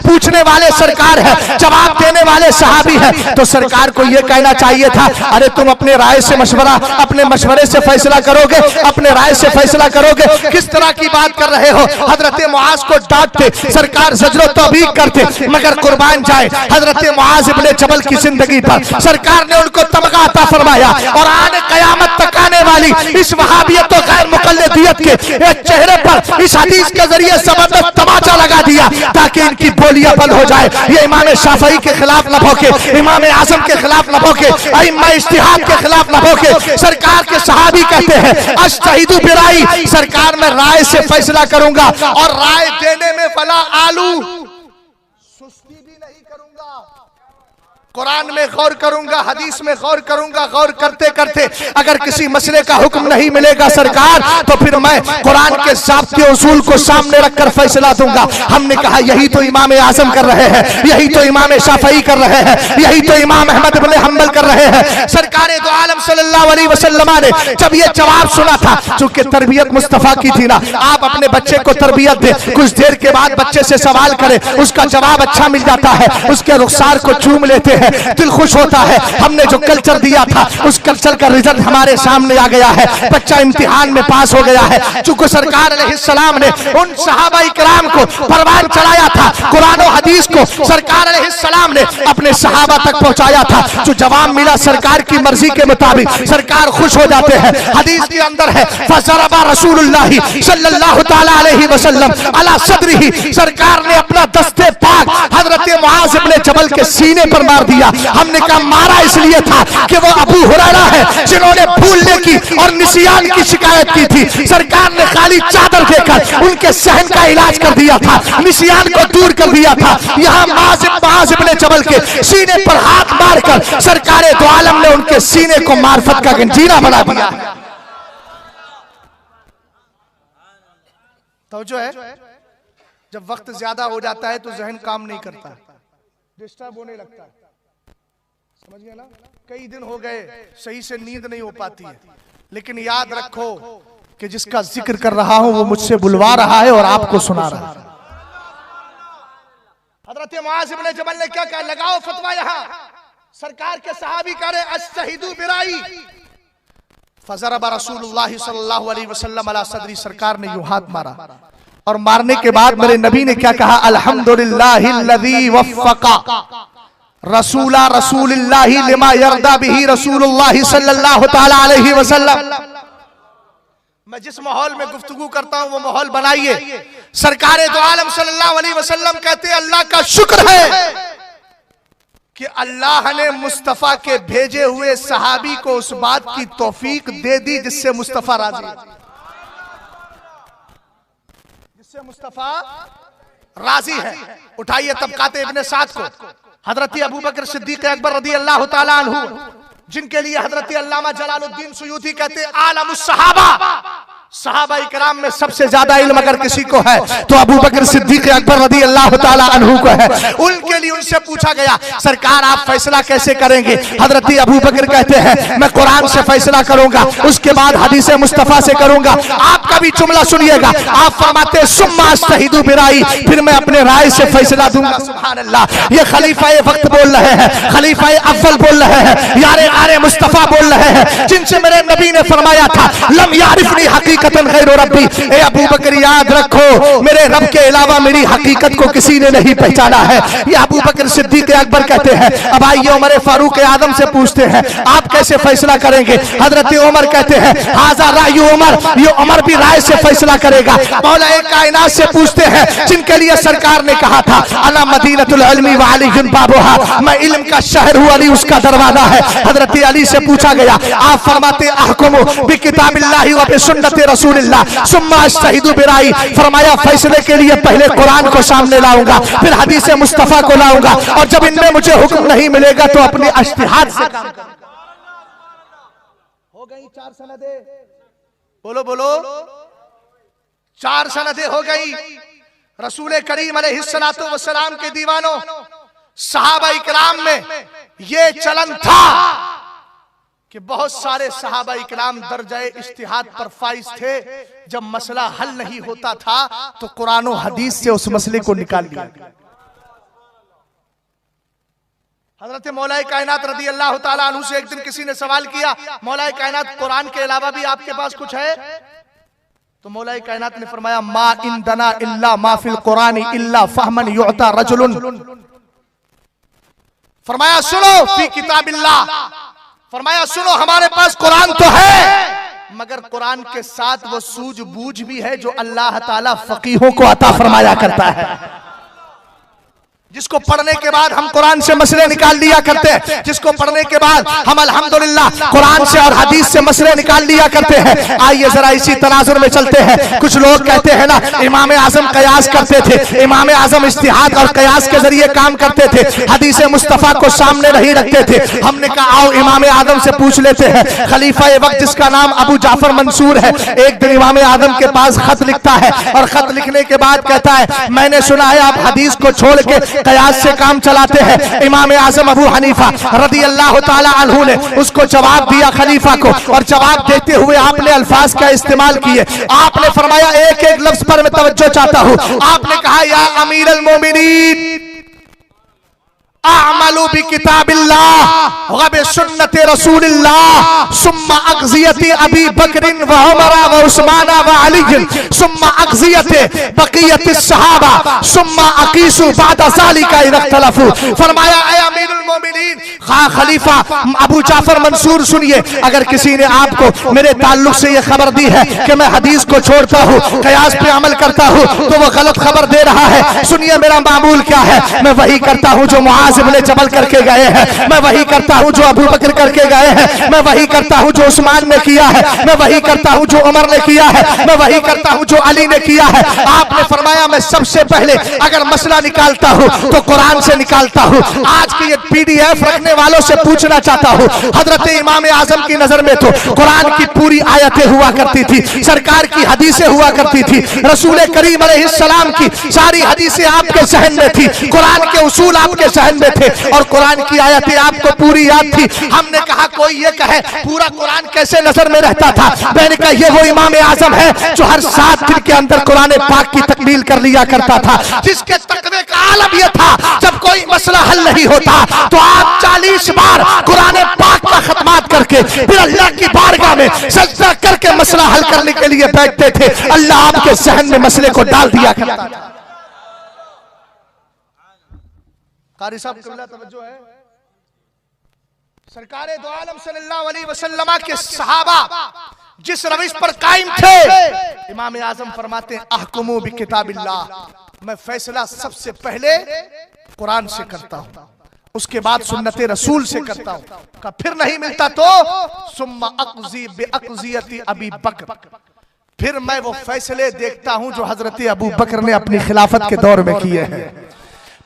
पूछने वाले सरकार है, जवाब देने वाले सहाबी है, तो सरकार को यह कहना चाहिए था, अरे तुम अपने राय से मशवरा, अपने मशवरे से फैसला करोगे, अपने राय से फैसला करोगे। किस तरह की बात कर रहे हो? हजरत मुआज को डांटते, सरकार ज़ज्र तौबीक करते, मगर कुर्बान जाए हजरत मुआज इब्ने जबल की जिंदगी पर सरकार ने उनको तमगा अता फरमाया, और आने कयामत तक आने वाली इस वहाबियत और गैर मुक़ल्लिदियत के चेहरे पर इस हदीस के जरिए जबरदस्त तमाचा लगा दिया, ताकि इनकी बोलियां बंद हो जाए। ये इमाम शाफई के खिलाफ न भौंके, इमाम आजम के खिलाफ न भौंके, अइम्मा इज्तिहाद के खिलाफ न भौंके। सरकार के सहाबी कहते हैं, अज्तहिदु बिराई, सरकार में राय से फैसला करूंगा, और राय देने में फला आलू, सुस्ती भी नहीं करूंगा। कुरान में गौर करूंगा, हदीस में गौर करूंगा। गौर करते करते अगर किसी मसले का हुक्म नहीं मिलेगा सरकार, तो फिर मैं कुरान के ज़ाब्ते उसूल को सामने रखकर फैसला दूंगा। हमने कहा यही तो इमाम आजम कर रहे हैं, यही तो इमाम शाफई कर रहे हैं, यही तो इमाम अहमद इब्ने हंबल कर रहे हैं। सरकारे दो आलम सल्लल्लाहु अलैहि वसल्लम ने जब ये जवाब सुना था, चूंकि तरबियत मुस्तफा की थी ना, आप अपने बच्चे को तरबियत दे, कुछ देर के बाद बच्चे से सवाल करें, उसका जवाब अच्छा मिल जाता है, उसके रुखसार को चूम लेते हैं, दिल खुश होता है। हमने जो कल्चर दिया था, उस कल्चर का रिजल्ट हमारे सामने आ गया है, बच्चा इम्तिहान में पास हो गया है। चूंकि सरकार अलैहिस्सलाम ने उन सहाबा इकराम को परवान चढ़ाया था, कुरान और हदीस को सरकार अलैहिस्सलाम ने अपने सहाबा तक पहुंचाया था। जो जवाब मिला सरकार की मर्जी के मुताबिक, सरकार खुश हो जाते हैं। हदीस के अंदर है, फज़रबा रसूलुल्लाह सल्लल्लाहु तआला अलैहि वसल्लम अला सदरिही, सरकार ने अपना दस्ते पाक हजरत मुआज इब्ने जबल के के सीने पर मार दिया। हमने कहा मारा इसलिए था कि वो अबू हुरैरा है जिन्होंने भूलने की और निसियान की शिकायत की थी। सरकार ने खाली चादर देकर उनके सहन का इलाज कर दिया था, निसियान को दूर कर दिया था। यहाँ माज़ इब्ने जबल के सीने पर हाथ मारकर सरकारे दो आलम ने उनके सीने को मार्फत का गंजीरा बना दिया। तो जो है जब वक्त ज्यादा हो जाता है तो जहन काम नहीं करता, डिस्टर्ब होने लगता है, समझ गए ना। कई दिन हो गए सही से नींद नहीं हो पाती है, लेकिन याद रखो कि जिसका जिक्र कर रहा हूं वो मुझसे बुलवा रहा है और आपको सुना रहा है। हजरत मुआज़ इब्ने जबल ने क्या कहा, लगाओ फतवा यहां। सरकार के सहाबी कह रहे अस्तहीदु बिराई फज़रब रसूलुल्लाह सल्लल्लाहु अलैहि वसल्लम अला सदरी। सरकार ने यूं हाथ मारा और मारने के बाद मेरे नबी ने क्या कहा, अल्हम्दुलिल्लाहिल्लज़ी वफ़्फ़क़ा रसूला रसूलिल्लाहि लिमा यरदा बिही रसूलुल्लाह सल्लल्लाहु तआला अलैहि वसल्लम। मैं जिस माहौल में गुफ्तगू करता हूं वो माहौल बनाइए। सरकारे दो आलम सल्लल्लाहु अलैहि वसल्लम कहते हैं अल्लाह का शुक्र है कि अल्लाह ने मुस्तफा के भेजे हुए सहाबी को उस बात की तौफीक दे दी जिससे मुस्तफा राजी है, जिससे मुस्तफा राजी है। उठाइए तबकात इब्ने साद को, हजरत अबू बकर सिद्दीक अकबर रदी अल्लाह ताला अन्हु, जिनके लिए हजरत अल्लामा जलालुद्दीन सुयूती कहते आलमुस सहाबा, सहाबा इकराम में सबसे ज्यादा इल्म अगर किसी को है तो अबू बकर सिद्दीक अकबर रदी अल्लाह ताला अन्हु को है। उनके लिए उनसे पूछा गया सरकार आप फैसला कैसे करेंगे। हजरत अबू बकर कहते हैं मैं कुरान से फैसला करूंगा, उसके बाद हदीस मुस्तफा से करूंगा। आपका भी जुमला सुनिएगा, आप फरमाते सुम्मा अस्तहीदु बिराई, फिर मैं अपने राय से फैसला दूंगा। सुभान अल्लाह, ये खलीफाए वक्त बोल रहे हैं, खलीफाए अव्वल बोल रहे हैं, यारे आरे मुस्तफा बोल रहे हैं, जिनसे मेरे नबी ने फरमाया था लम यारिफनी हकीकतन गैरु रब्बी। ए अबू बकर याद रखो मेरे रब के अलावा मेरी हकीकत को किसी ने नहीं पहचाना है। ये अबू बकर सिद्दीक अकबर कहते हैं। अब आइए उमर फारूक आदम से पूछते हैं आप कैसे फैसला करेंगे। हजरत उमर कहते हैं हाजा राय उमर, ये उमर भी राय से फैसला करेगा। मौला कायनात से पूछते हैं जिनके लिए सरकार ने कहा था अना मदीनतुल इल्मी व अली बाबुहा, मैं इल्म का शहर हूं, अली उसका दरवाजा है। हजरत अली से पूछा गया आप फरमाते अहकुमु बि किताबिल्लाहि व बि सुन्नति रसूलिल्लाह सुम्मा अस्तहीदु बिराई, फरमाया फैसले के लिए पहले कुरान को सामने लाऊंगा, फिर हदीस मुस्तफा को लाऊंगा, और जब इनमें मुझे हुक्म नहीं मिलेगा तो अपने इज्तिहाद से काम करूंगा। हो गई 4 सनदे, बोलो बोलो 4 सनदे हो गई। रसूल करीम अलैहिस्सलातु वस्सलाम के दीवानों सहाबा इकराम में ये चलन था कि बहुत सारे सहाबा इकराम दर्जाए इज्तिहाद पर फाइज थे। जब मसला हल नहीं होता था तो कुरान और हदीस से उस मसले को निकाल लिया। हजरत मौलाए कायनात रदी अल्लाह ताला अन्हु से एक दिन किसी ने सवाल किया मौलाए कायनात कुरान के अलावा भी आपके पास कुछ है। तो मौलाए कायनात ने फरमाया मा इंदना इल्ला मा फिल कुरानी इल्ला फहमन युअता रजुलन। फरमाया सुनो फी किताबिल्लाह, फरमाया सुनो हमारे पास कुरान तो है मगर कुरान के साथ वो सूझबूझ भी है जो अल्लाह ताला फकीहों को अता फरमाया करता है, जिसको पढ़ने के बाद हम कुरान से मसले निकाल लिया करते हैं, जिसको पढ़ने के बाद हम अल्हम्दुलिल्लाह कुरान से और हदीस से मसले निकाल लिया करते हैं। आइए जरा इसी तनाजुर में चलते हैं। कुछ लोग कहते हैं ना इमाम आजम कयास करते थे, इमाम आजम इज्तिहाद और कयास के जरिए काम करते थे, हदीस मुस्तफा को सामने नहीं रखते थे। हमने कहा आओ इमाम आजम से पूछ लेते हैं। खलीफा वक्त जिसका नाम अबू जाफर मंसूर है, एक दिन इमाम आजम के पास खत लिखता है और खत लिखने के बाद कहता है मैंने सुना है आप हदीस को छोड़ के कयास से काम चलाते हैं। इमाम आजम अबू हनीफा रदी अल्लाह ताला अन्हु ने उसको जवाब दिया खलीफा को, और जवाब देते हुए आपने अल्फाज का इस्तेमाल किए। आपने फरमाया एक एक लफ्ज पर मैं तवज्जो चाहता हूं। आपने कहा या अमीर अल मोमिनीन अअमलु बि किताबिल्लाह व बि सुन्नति रसूलिल्लाह सुम्मा अग़ज़ियति अबी बकरिन व उमर व उस्मान व अली सुम्मा अग़ज़ियति बक़ियति सहाबा सुम्मा अक़ीसु बाद ज़ालिका इख्तलफू। फरमाया ऐ अमीरुल मोमिनीन खलीफा अबू जाफर मंसूर सुनिए, अगर किसी ने आपको मेरे ताल्लुक से ये खबर दी है कि मैं हदीस को छोड़ता हूँ, कयास पे अमल करता हूँ, तो वो गलत खबर दे रहा है। सुनिए मेरा मामूल क्या है, मैं वही करता हूँ जो मुआज़ इब्न जबल करके गए हैं, मैं वही करता हूँ जो अबू बकर करके गए हैं, मैं वही करता हूँ जो उस्मान ने किया है, मैं वही करता हूँ जो उमर ने किया है, मैं वही करता हूँ जो अली ने किया है। आपने फरमाया मैं सबसे पहले अगर मसला निकालता हूँ तो कुरान से निकालता हूँ। आज की ये पीडीएफ रखने वालों से पूछना चाहता हूँ, हजरत इमाम आजम की नजर में तो कुरान की पूरी आयतें हुआ करती थी, सरकार की हदीसें हुआ करती थी, रसूल करीम अलैहिस्सलाम की सारी हदीसें आपके जहन में थी, कुरान के उसूल आपके जहन में थे और कुरान की आयतें आपको पूरी याद थी। हमने कहा कोई ये कहे पूरा कुरान कैसे नजर में रहता था, मैंने कहा ये वो इमाम आजम है जो हर 7 दिन के अंदर कुरान पाक की तकमील कर लिया करता था, जिसके तकवे का आलम यह था जब कोई मसला हल नहीं होता तो आप 40 बार कुरान पाक का खत्मात करके फिर अल्लाह की बारगाह में सजदा करके मसला हल करने के लिए बैठते थे। अल्लाह आपके जहन में मसले को डाल दिया करता था। कारी साहब किबला तवज्जो है, सरकारे दो आलम सल्लल्लाहु अलैहि वसल्लम के सहाबा जिस रविश पर कायम थे, इमाम आजम फरमाते हैं अहकुमु बि किताबिल्लाह, मैं फैसला सबसे पहले कुरान से करता हूं, उसके बाद सुन्नते रसूल से करता हूं, का फिर नहीं मिलता तो सुम्मा अक़ज़ी बि अक़ज़ियति अबी बकर, फिर मैं वो फैसले देखता हूं जो हजरत अबू बकर ने अपनी खिलाफत के दौर में किए हैं,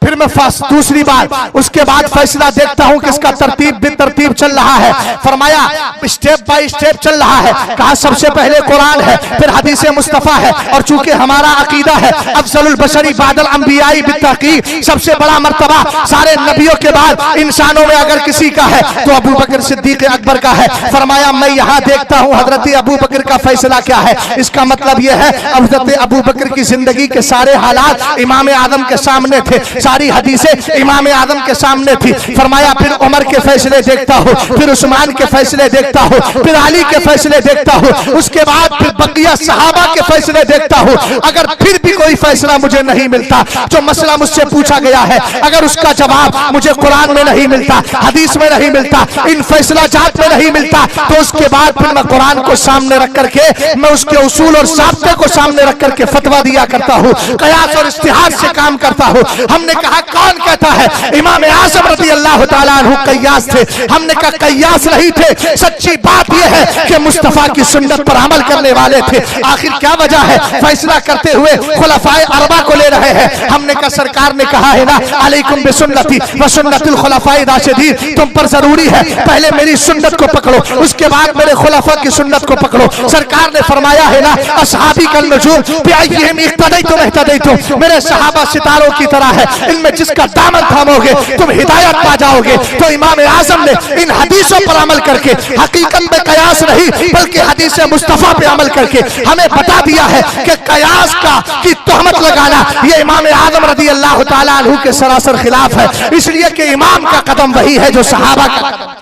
फिर मैं दूसरी बार उसके बाद फैसला देखता हूं कि इसका तरतीब बेतरतीब चल रहा है। फरमाया स्टेप बाय स्टेप चल रहा है, कहा सबसे पहले कुरान है, फिर हदीस मुस्तफा है, और चूंकि हमारा अकीदा है अफजलुल बशरी बादल अंबियाई बित्तहकीक, सबसे बड़ा मर्तबा सारे नबियों के बाद इंसानों में अगर किसी का है तो अबू बकर सिद्दीक अकबर का है। फरमाया मैं यहाँ देखता हूँ हजरत अबू बकर का फैसला क्या है, इसका मतलब यह है हजरत अबू बकर की जिंदगी के सारे हालात इमाम आदम के सामने थे, सारी हदीसें इमाम आदम के सामने थी। फरमाया फिर उमर के फैसले देखता हूँ, फिर उस्मान के फैसले देखता हूँ, फिर अली के फैसले देखता हूँ, उसके बाद फिर बकिया सहाबा के फैसले देखता हूँ। अगर फिर भी कोई फैसला मुझे नहीं मिलता, जो मसला मुझसे पूछा गया है, अगर उसका जवाब मुझे कुरान में नहीं मिलता, हदीस में नहीं मिलता, इन फैसला जात में नहीं मिलता, तो उसके बाद फिर मैं कुरान को सामने रख करके मैं उसके उसूल और साबिते को सामने रख करके फतवा दिया करता हूँ, कयास और इस्तिहाद से काम करता हूँ। हमने कहा कौन कहता है इमाम आज़म रज़ी अल्लाह ताला अन्हु कयास थे, हमने कहा कयास नहीं थे, सच्ची बात यह है कि मुस्तफा की सुन्नत पर अमल करने वाले थे। आखिर क्या वजह है फैसला करते हुए खुलफाए अरबा को ले रहे हैं। हमने कहा सरकार ने कहा है ना अलैकुम बिसुन्नती व सुन्नतिल खुलफाए राशिदीन, तुम पर जरूरी है पहले मेरी सुन्नत को पकड़ो, उसके बाद मेरे खुलफा की सुन्नत को पकड़ो। सरकार ने फरमाया है ना असहाबी कल नजूम बिअय्यिहिम इक्तदैतुम इहतदैतुम, मेरे सहाबा सितारों की तरह है, इनमें जिसका दामन थामोगे तुम हिदायत पा जाओगे। तो इमाम आजम ने इन हदीसों पर अमल करके हकीकत में कयास नहीं बल्कि हदीस मुस्तफा पे अमल करके हमें बता दिया है कि कयास का की तोहमत लगाना ये इमाम आजम रज़ी अल्लाह ताला अन्हु के सरासर खिलाफ है, इसलिए कि इमाम का कदम वही है जो सहाबा का कदम।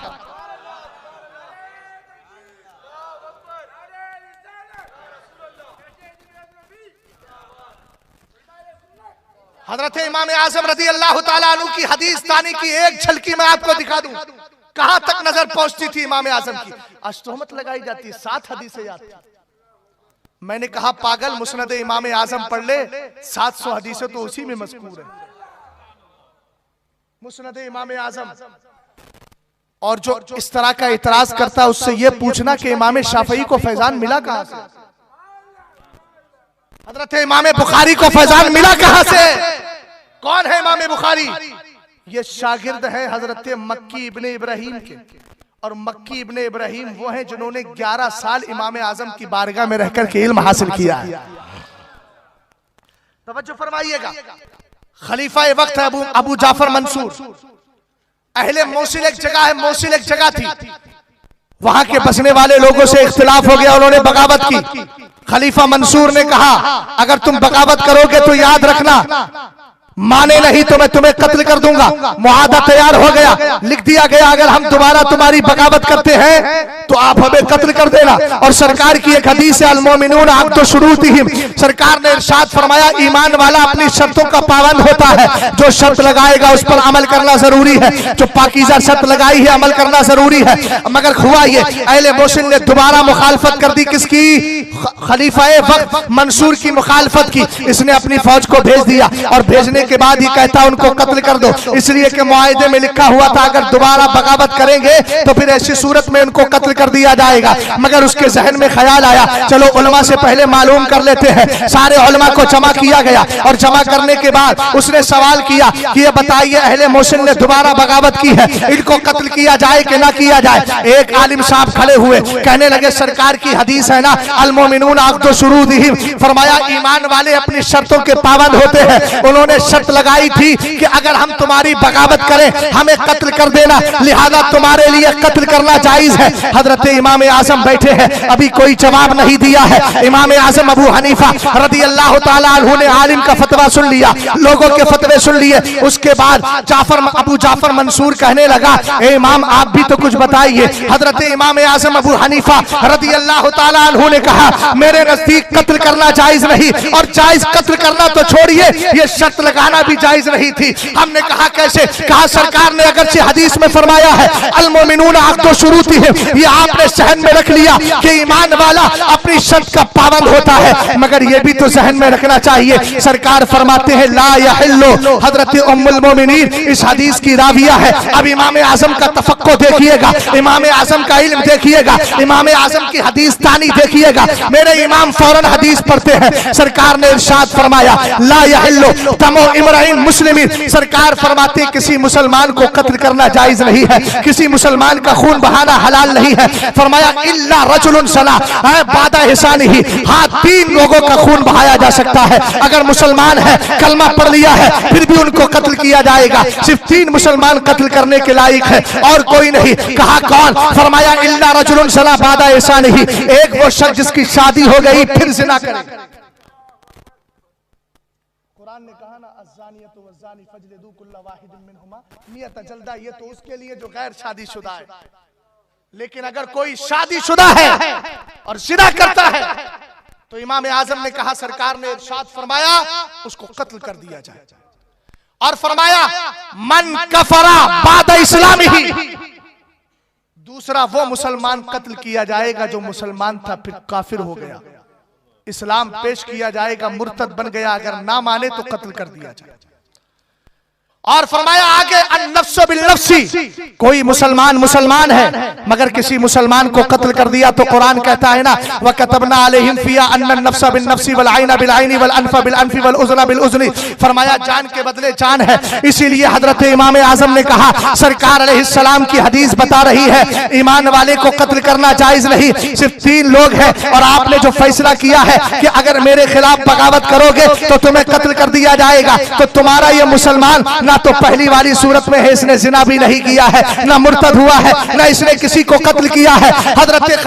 हजरत इमाम आज़म रज़ी अल्लाह ताला अन्हु की हदीस तानी की एक झलकी मैं आपको दिखा दूं, कहां तक नजर पहुंचती थी इमाम आज़म की। आज तोहमत लगाई जाती, 7 हदीसें याद। मैंने कहा पागल, मुस्नद इमाम आज़म पढ़ ले, 700 हदीसें तो उसी में मज़कूर है, मुस्नद इमाम आज़म। और जो इस तरह का इतराज करता है उससे यह पूछना कि इमाम शाफई को फैजान मिला कहां से, हजरत इमाम बुखारी को फैजान मिला कहां से? कौन है इमाम बुखारी? ये शागिर्द है हजरत मक्की इब्ने इब्राहिम के, और मक्की इब्ने इब्राहिम वो हैं जिन्होंने 11 साल इमाम आजम की बारगाह में रहकर के इल्म हासिल किया है। तवज्जो फरमाइएगा, खलीफा वक्त है अबू जाफर मंसूर। अहले मौसिल एक जगह है, मौसिल एक जगह थी, वहां के बसने वाले लोगों से इख्तिलाफ हो गया, उन्होंने बगावत की। खलीफा मंसूर ने कहा अगर तुम बगावत करोगे तो याद रखना माने नहीं तो मैं तुम्हें कत्ल कर दूंगा। मुआहदा तैयार हो गया, लिख दिया गया अगर हम दोबारा तुम्हारी बगावत करते हैं तो आप हमें कत्ल कर देना। और सरकार की एक हदीस है, अल मोमिनून अक़्दु शुरूतिहिम, सरकार ने इरशाद फरमाया ईमान वाला अपनी शर्तों का पाबंद होता है। जो शर्त लगाएगा उस पर अमल करना जरूरी है, जो पाकीज़ा शर्त लगाई है अमल करना जरूरी है। मगर हुआ ये, अहले मोसिन ने दोबारा मुखालफत कर दी। किसकी? खलीफा वक्त मंसूर की मुखालफत की। इसने अपनी फौज को भेज दिया और भेजने के बाद ही कहता उनको कत्ल कर दो, इसलिए कि मुआहदे में लिखा हुआ था अगर दोबारा बगावत करेंगे तो फिर ऐसी सूरत में उनको कत्ल कर दिया जाएगा। मगर उसके जहन में ख्याल आया चलो उलमा से पहले मालूम कर लेते हैं। सारे उलमा को जमा किया गया और जमा करने के बाद उसने सवाल किया कि ये बताइए अहले मोहसिन ने दोबारा बगावत की है, इनको कत्ल किया जाए कि ना किया जाए। एक आलिम साहब खड़े हुए कहने लगे सरकार की हदीस है ना, अल मोमिनून अक़्दु शुरूतिहिम, फरमाया ईमान वाले अपनी शर्तों के पाबंद होते हैं। उन्होंने शर्त लगाई थी कि अगर हम तुम्हारी बगावत करें हमें कत्ल कर देना, लिहाजा तुम्हारे लिए कत्ल करना जायज है। हजरत इमाम आजम बैठे हैं, अभी कोई जवाब नहीं दिया है। इमाम आजम अबू हनीफा रदी अल्लाह ताला अन्हु ने आलिम का फतवा सुन लिया, लोगों के फतवे सुन लिए। उसके बाद अबू जाफर मंसूर कहने लगा ए इमाम आप भी तो कुछ बताइए। हजरत इमाम आजम अबू हनीफा रदी अल्लाह ताला अन्हु ने कहा मेरे नजदीक कत्ल करना जायज नहीं, और जायज कत्ल करना तो छोड़िए ये शर्त लगाना भी जायज नहीं थी। हमने कहा कैसे? कहा सरकार ने अगरचे हदीस में फरमाया है अल मोमिनून अक़्दु शुरूतिहिम, ये आपने सहन में रख लिया कि ईमान वाला अपनी शर्त का पाबंद होता है, मगर ये भी तो सहन में रखना चाहिए। सरकार फरमाते हैं ला यहिल्लु, हजरत उम्मुल मोमिनीन इस हदीस की राविया है। अब इमाम आजम का तफक्को देखिएगा, इमाम आजम का इल्म देखिएगा, इमाम आजम की हदीस तानी देखिएगा। मेरे इमाम फौरन हदीस पढ़ते हैं। सरकार ने इरशाद फरमाया ला यहिल्लु तमो इमराइन मुस्लिमीन, सरकार फरमाते हैं किसी मुसलमान को कत्ल करना जायज नहीं है, किसी मुसलमान का खून बहाना हलाल नहीं है। फरमाया इल्ला रजुलुन सला बादा हिसानिही, हाँ 3 लोगों का खून बहाया जा सकता है। अगर मुसलमान है कलमा पढ़ लिया है फिर भी उनको कत्ल किया जाएगा। सिर्फ 3 मुसलमान कत्ल करने के लायक है और कोई नहीं। कहा कौन? फरमाया इल्ला रजुलुन सला बादा हिसानिही, एक वो शख्स जिसकी शादी हो गई फिर जिना करे। कुरान ने कहा ना अज़्ज़ानियतु वज़्ज़ानी फजलिदू कुल्ला वाहिदिन मिनहुमा मियत जल्दा, ये तो उसके लिए जो गैर शादीशुदा है। लेकिन अगर कोई शादीशुदा है और जिना करता है तो इमाम आजम ने कहा सरकार ने इरशाद फरमाया उसको कत्ल कर दिया जाए। और फरमाया मन कफरा बाद इस्लामिही, दूसरा वो मुसलमान कत्ल किया जाएगा जो मुसलमान था फिर काफिर हो गया, इस्लाम पेश किया जाएगा, मुर्तद बन गया, अगर ना माने तो कत्ल कर दिया जाए। और फरमाया आगे अन्नफ्सु बिन्नफ्सी, कोई मुसलमान है मगर किसी मुसलमान को कत्ल कर दिया तो कुरान कहता है ना व कतबना अलैहिम फिया अन्न नफ्सा बिन्नफ्सी वल ऐना बिल ऐनी वल अनफा बिल अनफी वल उज़्ना बिल उज़्नी, फरमाया जान के बदले जान है। इसीलिए हजरत इमाम आजम ने कहा सरकार अलैहिस्सलाम की हदीस बता रही है ईमान वाले को कत्ल करना जायज नहीं, सिर्फ 3 लोग हैं और आपने जो फैसला किया है कि अगर मेरे खिलाफ बगावत करोगे तो तुम्हें कत्ल कर दिया जाएगा, तो तुम्हारा ये मुसलमान ना तो पहली वाली सूरत में है इसने जिना भी नहीं किया है, ना मुर्तद हुआ है, ना इसने किसी को कत्ल किया है। हजरत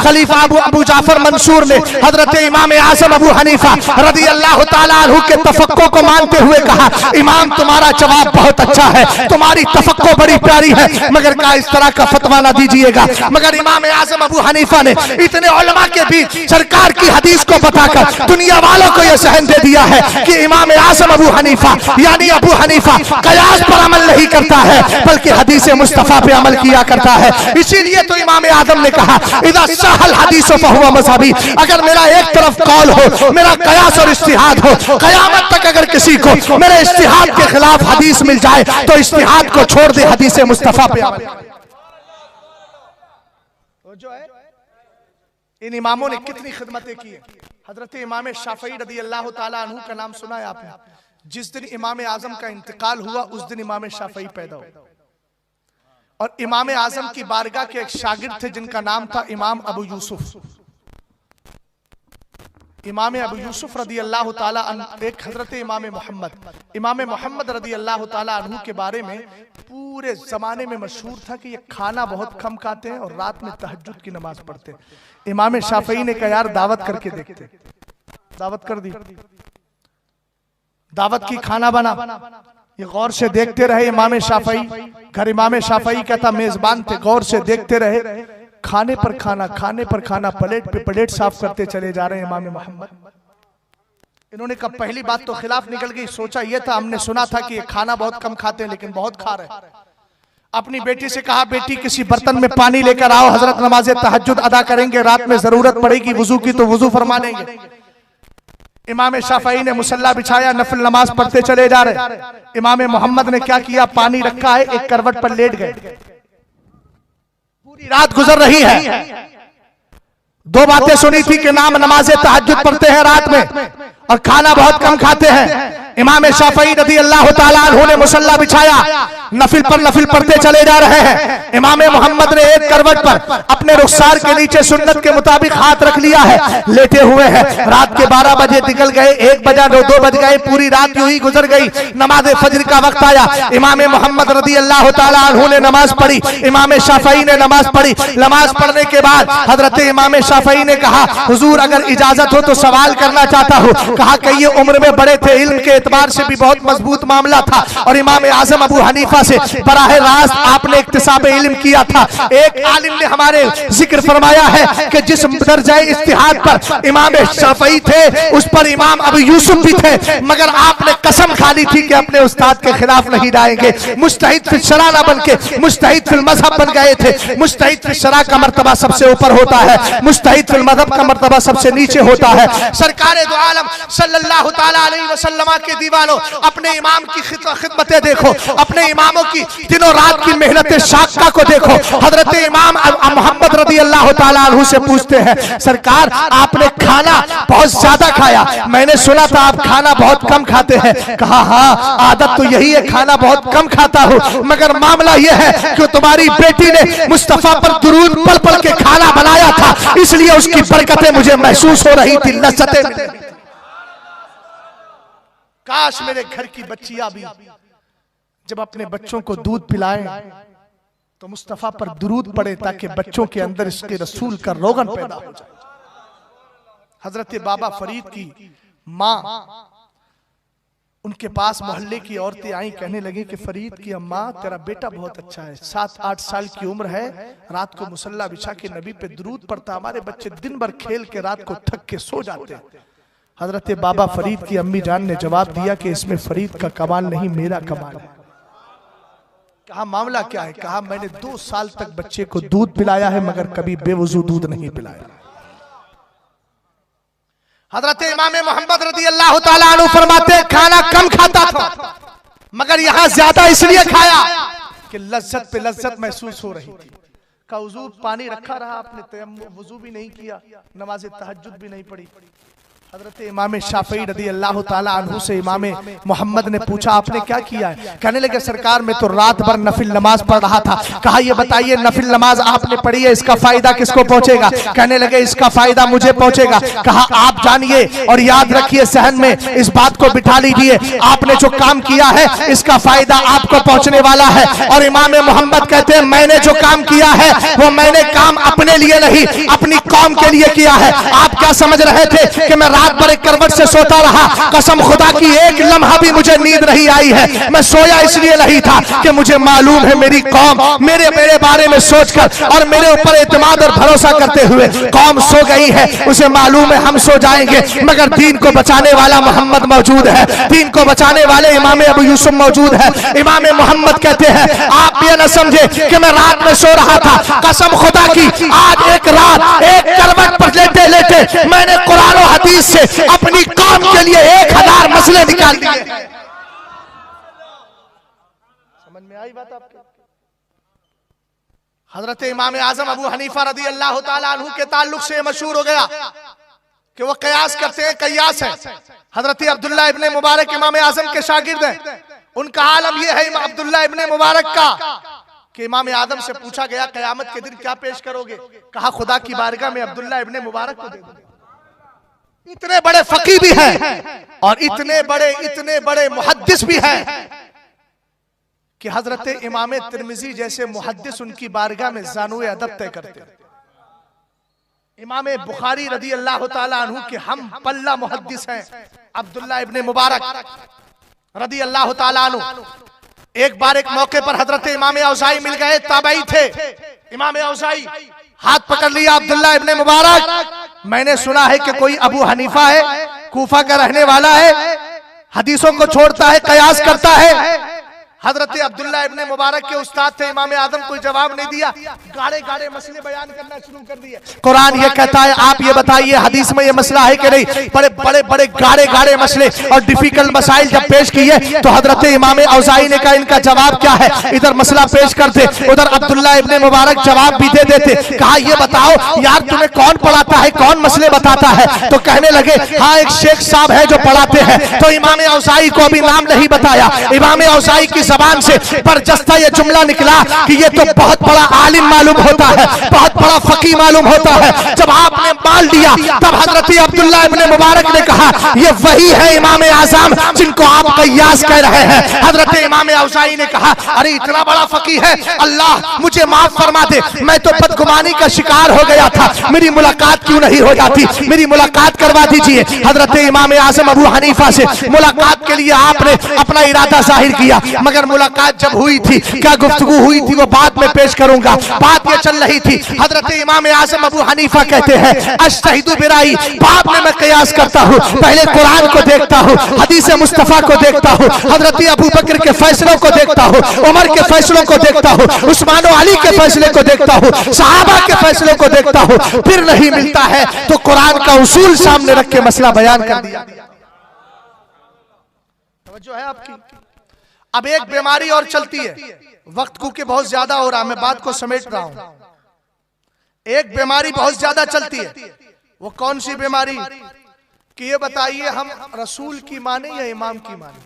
खलीफा अबू जाफर मंसूर ने हजरत इमाम आजम अबू हनीफा रदी अल्लाह ताला अन्हु के तफक्को को मानते हुए कहा इमाम तुम्हारा जवाब बहुत अच्छा है, तुम्हारी तफक्को बड़ी प्यारी है, मगर क्या इस तरह का फतवा ना दीजिएगा। मगर इमाम आजम अबू हनीफा ने इतने उलमा के बीच सरकार की हदीस को बताकर दुनिया वालों को यह सहन दे दिया है कि इमाम आजम अबू हनीफा यानी अबू हनीफा कयास पर अमल नहीं करता है बल्कि हदीस मुस्तफा पे अमल किया करता है। इसीलिए तो इमाम आदम ने कहा इदा सहल हदीसो फहुवा मज़हबी, अगर मेरा एक तरफ कौल हो, मेरा कयास और इज्तिहाद हो, कयामत तक अगर किसी को मेरे इज्तिहाद के खिलाफ हदीस मिल जाए तो इज्तिहाद को छोड़ दे, हदीस मुस्तफा पे अमल करे। जो है इन इमामों ने कितनी खिदमतें की है। हजरत इमाम शाफई रदी अल्लाह ताला अन्हु का नाम सुना है आपने? जिस दिन इमाम आजम का इंतकाल हुआ उस दिन इमाम शाफई पैदा हुए और इमाम आजम की बारगाह के एक शागिर्द थे जिनका नाम था इमाम अबू यूसुफ। इमाम अबू यूसुफ रदी अल्लाह ताला अन्हु एक हजरत इमाम मोहम्मद रदी अल्लाह ताला अन्हु के बारे में पूरे जमाने में मशहूर था कि ये खाना बहुत कम खाते हैं और रात में तहज्जुद की नमाज पढ़ते हैं। इमाम शाफई ने कहा यार दावत करके देखते, दावत कर दी। दावत की, खाना बना, ये गौर से देखते रहे इमाम शाफई। घर इमाम शाफई का था, मेजबान थे, गौर से देखते रहे। खाने पर खाना, खाने पर खाना, प्लेट पे प्लेट साफ करते चले जा रहे हैं इमाम मोहम्मद। इन्होंने कहा, पहली बात तो खिलाफ निकल गई। सोचा ये था, हमने सुना था कि ये खाना बहुत कम खाते हैं लेकिन बहुत खा रहे हैं। अपनी बेटी से कहा, बेटी किसी बर्तन में पानी लेकर आओ, हजरत नमाज तहज्जुद अदा करेंगे, रात में जरूरत पड़ेगी वुजू की तो वुजू फरमा लेंगे। इमाम शाफई ने मुसल्ला बिछाया, नफिल नमाज पढ़ते चले जा रहे। इमाम मोहम्मद ने क्या किया, पानी रखा है, एक करवट पर लेट गए। पूरी रात गुजर रही है। दो बातें सुनी थी कि नाम नमाज तहज्जुद पढ़ते हैं रात में और खाना बहुत कम खाते हैं। इमाम शाफई रज़ी अल्लाह ताला अन्हु ने मुसल्ला बिछाया, नफिल पर नफिल पढ़ते चले जा रहे हैं। इमाम मोहम्मद ने एक करवट पर अपने रुखसार के नीचे सुन्नत के मुताबिक हाथ रख लिया है, लेटे हुए हैं। रात के 12 बजे निकल गए, 1 बजा, 2 बज गए, पूरी रात यूं ही गुजर गई। नमाज फजर का वक्त आया, इमाम मोहम्मद रज़ी अल्लाह ताला अन्हु ने नमाज पढ़ी, इमाम शाफई ने नमाज पढ़ी। नमाज पढ़ने के बाद हजरत इमाम शाफई ने कहा, हुजूर अगर इजाजत हो तो सवाल करना चाहता हूँ। कहा कि ये उम्र में बड़े थे, इल्म के एतबार से भी बहुत मजबूत मामला था और इमाम आजम अबू हनीफा से बराह रास्त आपने इक्तिसाब इल्म किया था। एक आलिम ने हमारे जिक्र फरमाया है कि जिस दर्जा इज्तिहाद पर इमाम शाफई थे उस पर इमाम अबू यूसुफ भी थे, मगर आपने कसम खा ली थी कि अपने उस्ताद के खिलाफ नहीं जाएंगे। मुज्तहिद फिल शरा ना बन के मुज्तहिद फिल मजहब बन गए थे। मुज्तहिद फिल शरा का मर्तबा सबसे ऊपर होता है, मुज्तहिद फिल मजहब का मर्तबा सबसे नीचे होता है। सरकार दो आलम सल्लल्लाहु ताला अलैहि वसल्लम के दीवानों, अपने इमाम की खिदमतें देखो, अपने इमामों की दिनों रात की मेहनत शाक्का को देखो। हजरत इमाम मोहम्मद रज़ी अल्लाह ताला अन्हु से पूछते हैं, सरकार आपने खाना बहुत ज्यादा खाया, मैंने सुना था आप खाना बहुत कम खाते हैं। कहा, हाँ आदत तो यही है, खाना बहुत कम खाता हूँ, मगर मामला यह है कि तुम्हारी बेटी ने मुस्तफा पर दुरूद पल पल के खाना बनाया था, इसलिए उसकी बरकतें मुझे महसूस हो रही थी, लज्जतें। काश मेरे घर की बच्चियां भी जब अपने बच्चों को दूध पिलाएं तो मुस्तफा पर दुरूद पड़े, ताकि बच्चों के अंदर इसके रसूल का रोगन पैदा हो जाए। हजरत बाबा फरीद की माँ, उनके पास मोहल्ले की औरतें आई, कहने लगी कि फरीद की अम्मा तेरा बेटा बहुत अच्छा है, 7-8 साल की उम्र है, रात को मुसल्ला बिछा के नबी पे दुरूद पढ़ता, हमारे बच्चे दिन भर खेल के रात को थक के सो जाते हैं। हजरत बाबा फरीद की अम्मी जान ने जवाब दिया कि इसमें फरीद का कमाल नहीं, मेरा कमाल है। कहा, मामला क्या है? कहा, मैंने 2 साल तक बच्चे को दूध पिलाया है मगर कभी बेवजू दूध नहीं पिलाया। हजरत इमाम मोहम्मद रज़ी अल्लाह ताला अन्हु फरमाते हैं, खाना कम खाता था मगर यहाँ ज्यादा इसलिए खाया कि लज्जत पे लज्जत महसूस हो रही थी। का हुजूर पानी रखा रहा, आपने वुजू भी नहीं किया, नमाज तहज्जुद भी नहीं पढ़ी। हजरत इमाम शाफई रज़ी अल्लाह ताला अन्हु से इमाम मोहम्मद ने पूछा, आपने क्या किया है? कहने लगे, सरकार मैं तो रात भर नफिल नमाज पढ़ रहा था। कहा, ये बताइए नफिल नमाज आपने पढ़ी है, इसका फायदा किसको पहुंचेगा? कहने लगे, इसका फायदा मुझे पहुंचेगा। कहा, आप जानिए और याद रखिए, सहन में इस बात को बिठा लीजिए, आपने जो काम किया है इसका फायदा आपको पहुंचने वाला है। और इमाम मोहम्मद कहते हैं, मैंने जो काम किया है वो मैंने काम अपने लिए नहीं, अपनी कौम के लिए किया है। आप क्या समझ रहे थे कि मैं रात भर एक करवट से सोता रहा? कसम खुदा की एक लम्हा भी मुझे नींद नहीं आई है। मैं सोया इसलिए नहीं था कि मुझे मालूम है मेरी कौम मेरे बारे में सोचकर और मेरे ऊपर एतमाद और भरोसा करते हुए कौम सो गई है, उसे मालूम है हम सो जाएंगे, मगर दीन को बचाने वाला मोहम्मद मौजूद है, दीन को बचाने वाले इमाम अबू यूसुफ मौजूद है। इमाम मोहम्मद कहते हैं, आप ये न समझे कि मैं रात में सो रहा था, कसम खुदा की आज एक रात एक करवट पर लेटे लेटे मैंने कुरान और हदीस से अपनी कौम के लिए 1000 मसले निकाल दिए। समझ में आई बात आपके? हजरत इमाम आजम अबू हनीफा रज़ी अल्लाह ताला अन्हु के ताल्लुक से मशहूर हो गया कि वो कयास करते हैं, कयास है। हजरत अब्दुल्ला इब्ने मुबारक इमाम आजम के शागिर्द हैं। उनका आलम यह है अब्दुल्ला इब्ने मुबारक का कि इमाम आदम से पूछा गया, कयामत के दिन क्या पेश करोगे? कहा, खुदा की बारगाह में अब्दुल्ला इब्ने मुबारक को दे दो। इतने बड़े फकीह भी हैं और इतने बड़े मुहद्दिस भी हैं कि हजरत इमाम तिरमिजी जैसे मुहद्दिस उनकी बारगाह में ज़ानुए अदब तय करते हैं। इमाम बुखारी रज़ी अल्लाह ताला अन्हु के हम पल्ला मुहद्दिस हैं अब्दुल्ला इब्ने मुबारक। रदी अल्लाह ताला अन्हु। एक बार एक मौके पर हजरत इमाम औज़ाई मिल गए, ताबई थे। इमाम औज़ाई हाथ पकड़ लिया अब्दुल्लाह इब्ने मुबारक, मैंने सुना है कि कोई अबू हनीफा है, कूफा का रहने वाला है, हदीसों को छोड़ता है, कयास करता है। हजरत अब्दुल्ला इब्ने मुबारक के उस्ताद थे इमाम आदम, कोई जवाब नहीं दिया, गाड़े गाड़े मसले बयान करना शुरू कर दिए। कुरान ये कहता है आप ये बताइए हदीस में ये मसला है कि नहीं। बड़े बड़े बड़े गाड़े गाड़े मसले और डिफिकल्ट मसाइल जब पेश किए तो हजरत इमाम औज़ाई ने कहा इनका जवाब क्या है, इधर मसला पेश करते, उधर अब्दुल्ला इब्ने मुबारक जवाब भी दे देते। कहा ये बताओ यार तुम्हें कौन पढ़ाता है, कौन मसले बताता है। तो कहने लगे हाँ एक शेख साहब है जो पढ़ाते हैं। तो इमाम औज़ाई को अभी नाम नहीं बताया, इमाम औज़ाई की ज़बान से बरजस्ता ये जुमला निकला कि ये तो बहुत बड़ा आलिम मालूम होता है, बहुत बड़ा फकीह मालूम होता है। जब आपने मान लिया तब हजरत अब्दुल्ला इब्ने मुबारक ने कहा ये वही है इमाम आज़म जिनको आप कयास कह रहे हैं। हजरत इमाम औज़ाई ने कहा अरे इतना बड़ा फकीह है, अल्लाह मुझे माफ फरमा दे, मैं तो बदगुमानी का शिकार हो गया था, मेरी मुलाकात क्यों नहीं हो जाती, मेरी मुलाकात करवा दीजिए। हजरत इमाम आज़म अबू हनीफा से मुलाकात के लिए आपने अपना इरादा जाहिर किया, मगर मुलाकात जब हुई थी, क्या गुफ्तगू हुई थी वो बाद में पेश करूंगा। बात ये चल रही थी, हजरत इमाम आज़म अबू हनीफा कहते हैं अश्तहिदु बिराई, बाद में मैं कयास करता हूँ, पहले कुरान को देखता हूँ, हदीस मुस्तफा को देखता हूँ, हजरत अबू बकर के फैसलों को देखता हूँ, उमर के फैसलों को देखता हूँ, उस्मान और अली के फैसले को देखता हूँ, सहाबा के फैसलों को देखता हूँ, फिर नहीं मिलता है तो कुरान का उसूल सामने रख के मसला बयान कर दिया। तवज्जो है आपकी। अब एक बीमारी और चलती है, वक्त क्योंकि बहुत ज्यादा हो रहा, मैं बात को समेट रहा हूं। एक बीमारी बहुत ज्यादा चलती है, वो कौन सी बीमारी कि ये बताइए हम रसूल की माने या इमाम की माने।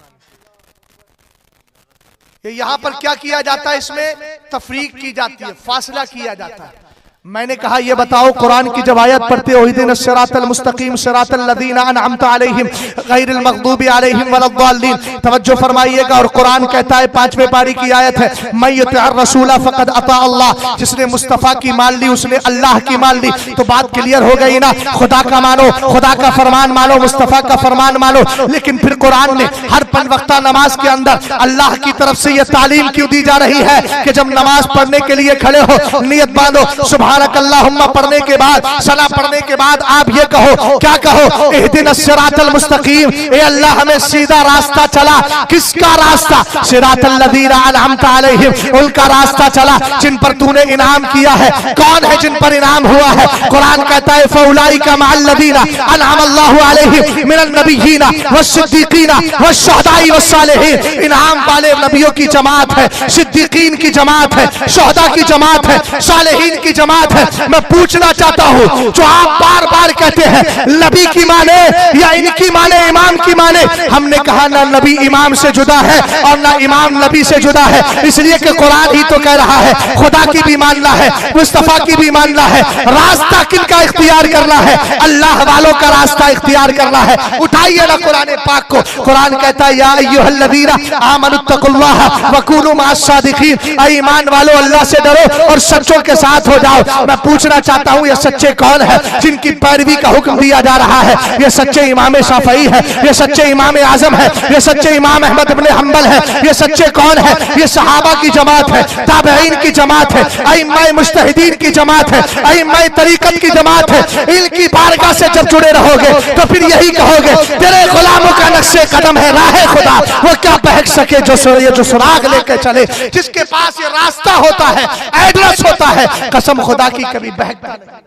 ये यहां पर क्या किया जाता है, इसमें तफरीक की जाती है, फासला किया जाता है। मैंने कहा ये बताओ कुरान की जब आयत पढ़ते हो इहदिनस सिरातल मुस्तकीम सिरातल लदीना अनअमता अलैहिम गैरिल मग़दूबी अलैहिम वलद्दाल्लीन, तवज्जो फरमाइएगा। और कुरान कहता है 5वें पारी की आयत है मैं युतिअर रसूला फक़द अता अल्लाह, जिसने मुस्तफ़ा की मान ली उसने अल्लाह की मान ली। तो बात क्लियर हो गई ना, खुदा का मानो, खुदा का फरमान मानो, मुस्तफ़ा का फरमान मानो। लेकिन फिर कुरान ने हर 5 वक्ता नमाज के अंदर अल्लाह की तरफ से यह तालीम क्यों दी जा रही है कि जब नमाज पढ़ने के लिए खड़े हो नियत बांधो, सुभान अल्लाहुम्मा पढ़ने के बाद, सलाह पढ़ने के बाद आप ये कहो, क्या कहो, इहदिनस सिरातल मुस्तकीम, ए अल्लाह हमें सीधा रास्ता चला। किसका रास्ता? सिरातल लदीना अनअमता अलैहिम, उनका रास्ता चला जिन पर तूने इनाम किया है। कौन है जिन पर इनाम हुआ है? कुरान कहता है फउलाइका मअल लदीना अनअमल्लाहु अलैहिम मिनन नबिय्यीना वस्सिद्दीकीना वश्शुहदाई वस्सालिहीन। इनाम वाले नबियों की जमात है, सिद्दीकीन की जमात है, शुहदा की जमात है, सालिहीन की जमात है। मैं पूछना चाहता हूं जो आप बार बार कहते हैं नबी की माने या इनकी माने, इमाम की माने, हमने कहा ना नबी इमाम से जुदा है और ना इमाम नबी से जुदा है, इसलिए कि कुरान ही तो कह रहा है खुदा की भी मानना है, मुस्तफा की भी मानना है। रास्ता किनका इख्तियार करना है? अल्लाह वालों का रास्ता इख्तियार करना है। उठाइए ना कुरान पाक को, कुरान कहता है या अय्युहल्लज़ीना आमनुत्तकुल्लाह वकूनू मअस्सादिकीन, ऐ ईमान वालों अल्लाह से डरो और सच्चों के साथ हो जाओ। मैं पूछना चाहता हूं ये सच्चे कौन है जिनकी पैरवी का हुक्म दिया जा रहा है? ये सच्चे इमाम शाफई है, ये सच्चे इमाम आजम है, ये सच्चे इमाम अहमद इब्ने हंबल है। ये सच्चे कौन है? ये सहाबा की जमात है, ताबईन की जमात है, अइम्मा मुज्तहिदीन की जमात है, अइम्मा तरीकत की जमात है। इनकी बारगाह से जब जुड़े रहोगे तो फिर यही कहोगे तेरे गुलामों का नक्शे कदम है राह खुदा, वो क्या बहक सके जो सुराग लेके चले, जिसके पास ये रास्ता होता है, एड्रेस होता है, कसम खुदा की कभी बहकता नहीं।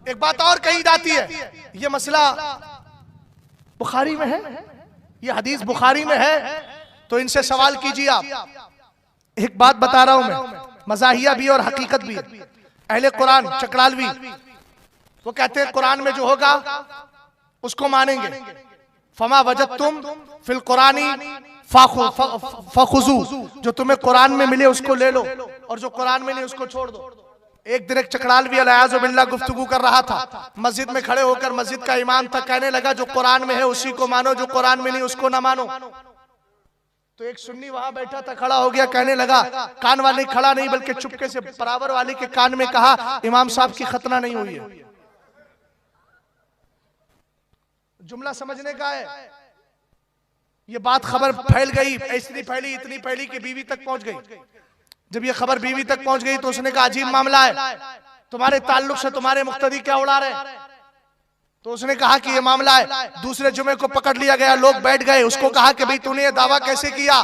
एक बात और कही जाती है, ये मसला बुखारी में है, ये हदीस बुखारी में है, तो इनसे सवाल कीजिए आप। एक बात बता रहा हूं मैं, मज़ाहिया भी और हकीकत भी। अहले कुरान चकरालवी वो कहते हैं कुरान में जो होगा उसको मानेंगे। फमा वजदतुम फिल कुरानी फखुजू, जो तुम्हें कुरान में मिले उसको ले लो और जो कुरान में नहीं उसको छोड़ दो। एक दिन एक चकरालवी अलयाज़ु बिल्लाह गुफ्तगू कर रहा था, मस्जिद में खड़े होकर मस्जिद का इमाम था, कहने लगा जो कुरान में है उसी को मानो, जो कुरान में नहीं उसको ना मानो। तो एक सुन्नी वहां बैठा था, खड़ा हो गया, कहने लगा, कान वाले खड़ा नहीं बल्कि चुपके से बराबर वाले के कान में कहा इमाम साहब की खतना नहीं हुई है। जुमला समझने का है। ये बात खबर फैल गई, ऐसी फैली, इतनी फैली कि बीवी तक पहुंच गई। जब ये खबर बीवी तक पहुंच गई तो उसने कहा अजीब मामला है, तुम्हारे ताल्लुक से तुम्हारे मुक्तदी क्या उड़ा रहे। तो उसने कहा कि ये मामला है। दूसरे जुमे को पकड़ लिया गया, लोग बैठ गए, उसको कहा कि भाई तूने ये दावा कैसे किया,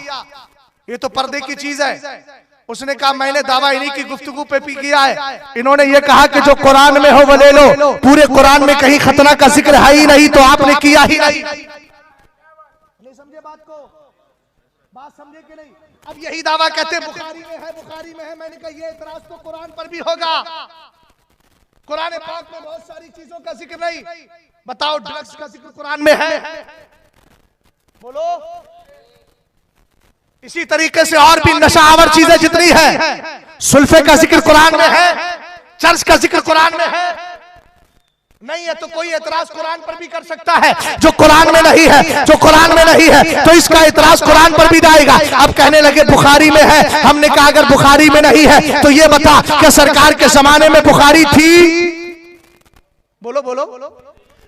ये तो पर्दे की चीज है। उसने कहा मैंने दावा इन्हीं की गुफ्तगू पे भी किया है। इन्होंने ये कहा कि जो कुरान में हो वो ले लो, पूरे कुरान में कहीं खतना का जिक्र है ही नहीं, तो आपने किया ही नहीं। समझे बात को, बात समझे कि नहीं। अब यही दावा कहते बुखारी में है, बुखारी में है। मैंने कहा ये इतराज तो कुरान पर भी होगा। कुरान पाक में बहुत सारी चीजों का जिक्र नहीं। बताओ ड्रग्स का जिक्र कुरान में है? बोलो। इसी तरीके से और भी नशावर चीजें जितनी है, सुल्फे का जिक्र कुरान में है, चर्च का जिक्र कुरान में है। नहीं है तो कोई एतराज कुरान पर भी कर सकता है। जो कुरान में नहीं है, जो कुरान में नहीं है, तो इसका एतराज कुरान पर भी जाएगा। अब कहने लगे बुखारी में है। हमने कहा अगर बुखारी में नहीं है तो ये बता कि सरकार के जमाने में बुखारी थी? बोलो बोलो।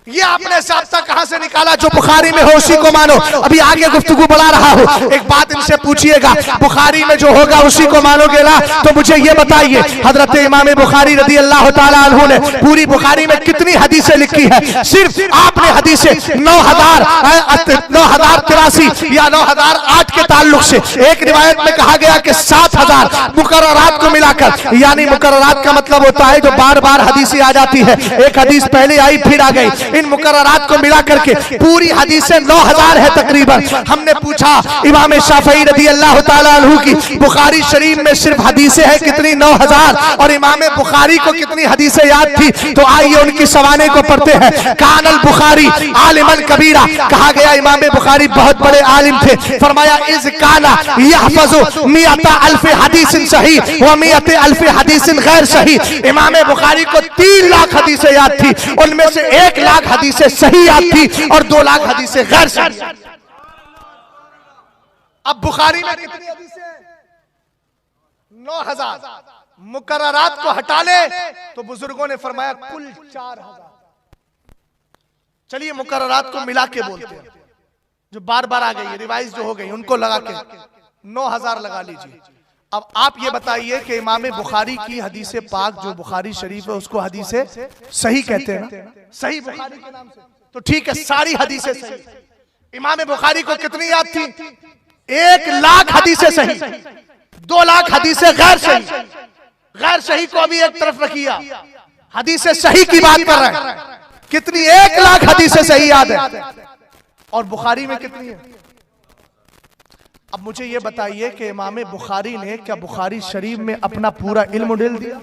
ये आपने साब्ता कहां से निकाला? जो बुखारी में हो उसी को मानो। अभी आगे गुफ्तगू बढ़ा रहा हूं, एक बात इनसे पूछिएगा, बुखारी में जो होगा उसी को मानोगे ना? तो मुझे ये बताइए, हजरत इमाम बुखारी रदी अल्लाह ताला अन्हु ने पूरी बुखारी में कितनी हदीसें लिखी है? सिर्फ आपने हदीसें 9083 या 9008 के ताल्लुक से। एक रिवायत में कहा गया कि 7000 मुकर्ररात को मिलाकर, यानी मुकर्ररात का मतलब होता है जो बार बार हदीसें आ जाती है, एक हदीस पहले आई फिर आ गई। इन मुकर्ररात को मिला करके पूरी हदीसें 9000 है तकरीबन। हमने पूछा इमाम शाफई रदी अल्लाह ताला अन्हु की बुखारी शरीफ में सिर्फ हदीसें हैं कितनी? 9000। और इमाम बुखारी को कितनी हदीसें याद थी? तो आइए उनकी सवाने को पढ़ते हैं। कानल बुखारी आलिमन कबीरा, कहा गया इमाम बुखारी बहुत बड़े आलिम थे। फरमाया इज काना यहफज़ु मिअता अल्फ हदीसिन सही व मिअता अल्फ हदीसिन गैर सही। इमाम बुखारी को 3 लाख हदीसें याद थी, उनमें से 1 लाख हदीसें सही याद थी और 2 लाख हदीसें गैर सही। अब बुखारी में कितनी हदीसें? 9000। मुकर्ररात को हटा ले तो बुजुर्गों ने फरमाया कुल 4000। चलिए मुकर्ररात को मिला के बोलते हैं, जो बार बार आ गई रिवाइज जो हो गई उनको लगा के 9000 लगा लीजिए। अब आप ये बताइए कि इमाम बुखारी की हदीसे पाक जो बुखारी शरीफ है उसको हदीसे सही कहते हैं ना? सही बुखारी के नाम से। तो ठीक है, सारी हदीसें सही। इमाम बुखारी को कितनी याद थी? 1 लाख हदीसें सही, 2 लाख हदीसें गैर सही। गैर सही को अभी एक तरफ रखिए, हदीसें सही की बात कर रहे हैं। कितनी? 1 लाख हदीसें सही याद है। और बुखारी में कितनी है? अब मुझे ये बताइए कि इमाम बुखारी ने क्या बुखारी शरीफ में अपना पूरा इल्म उड़ेल दिया?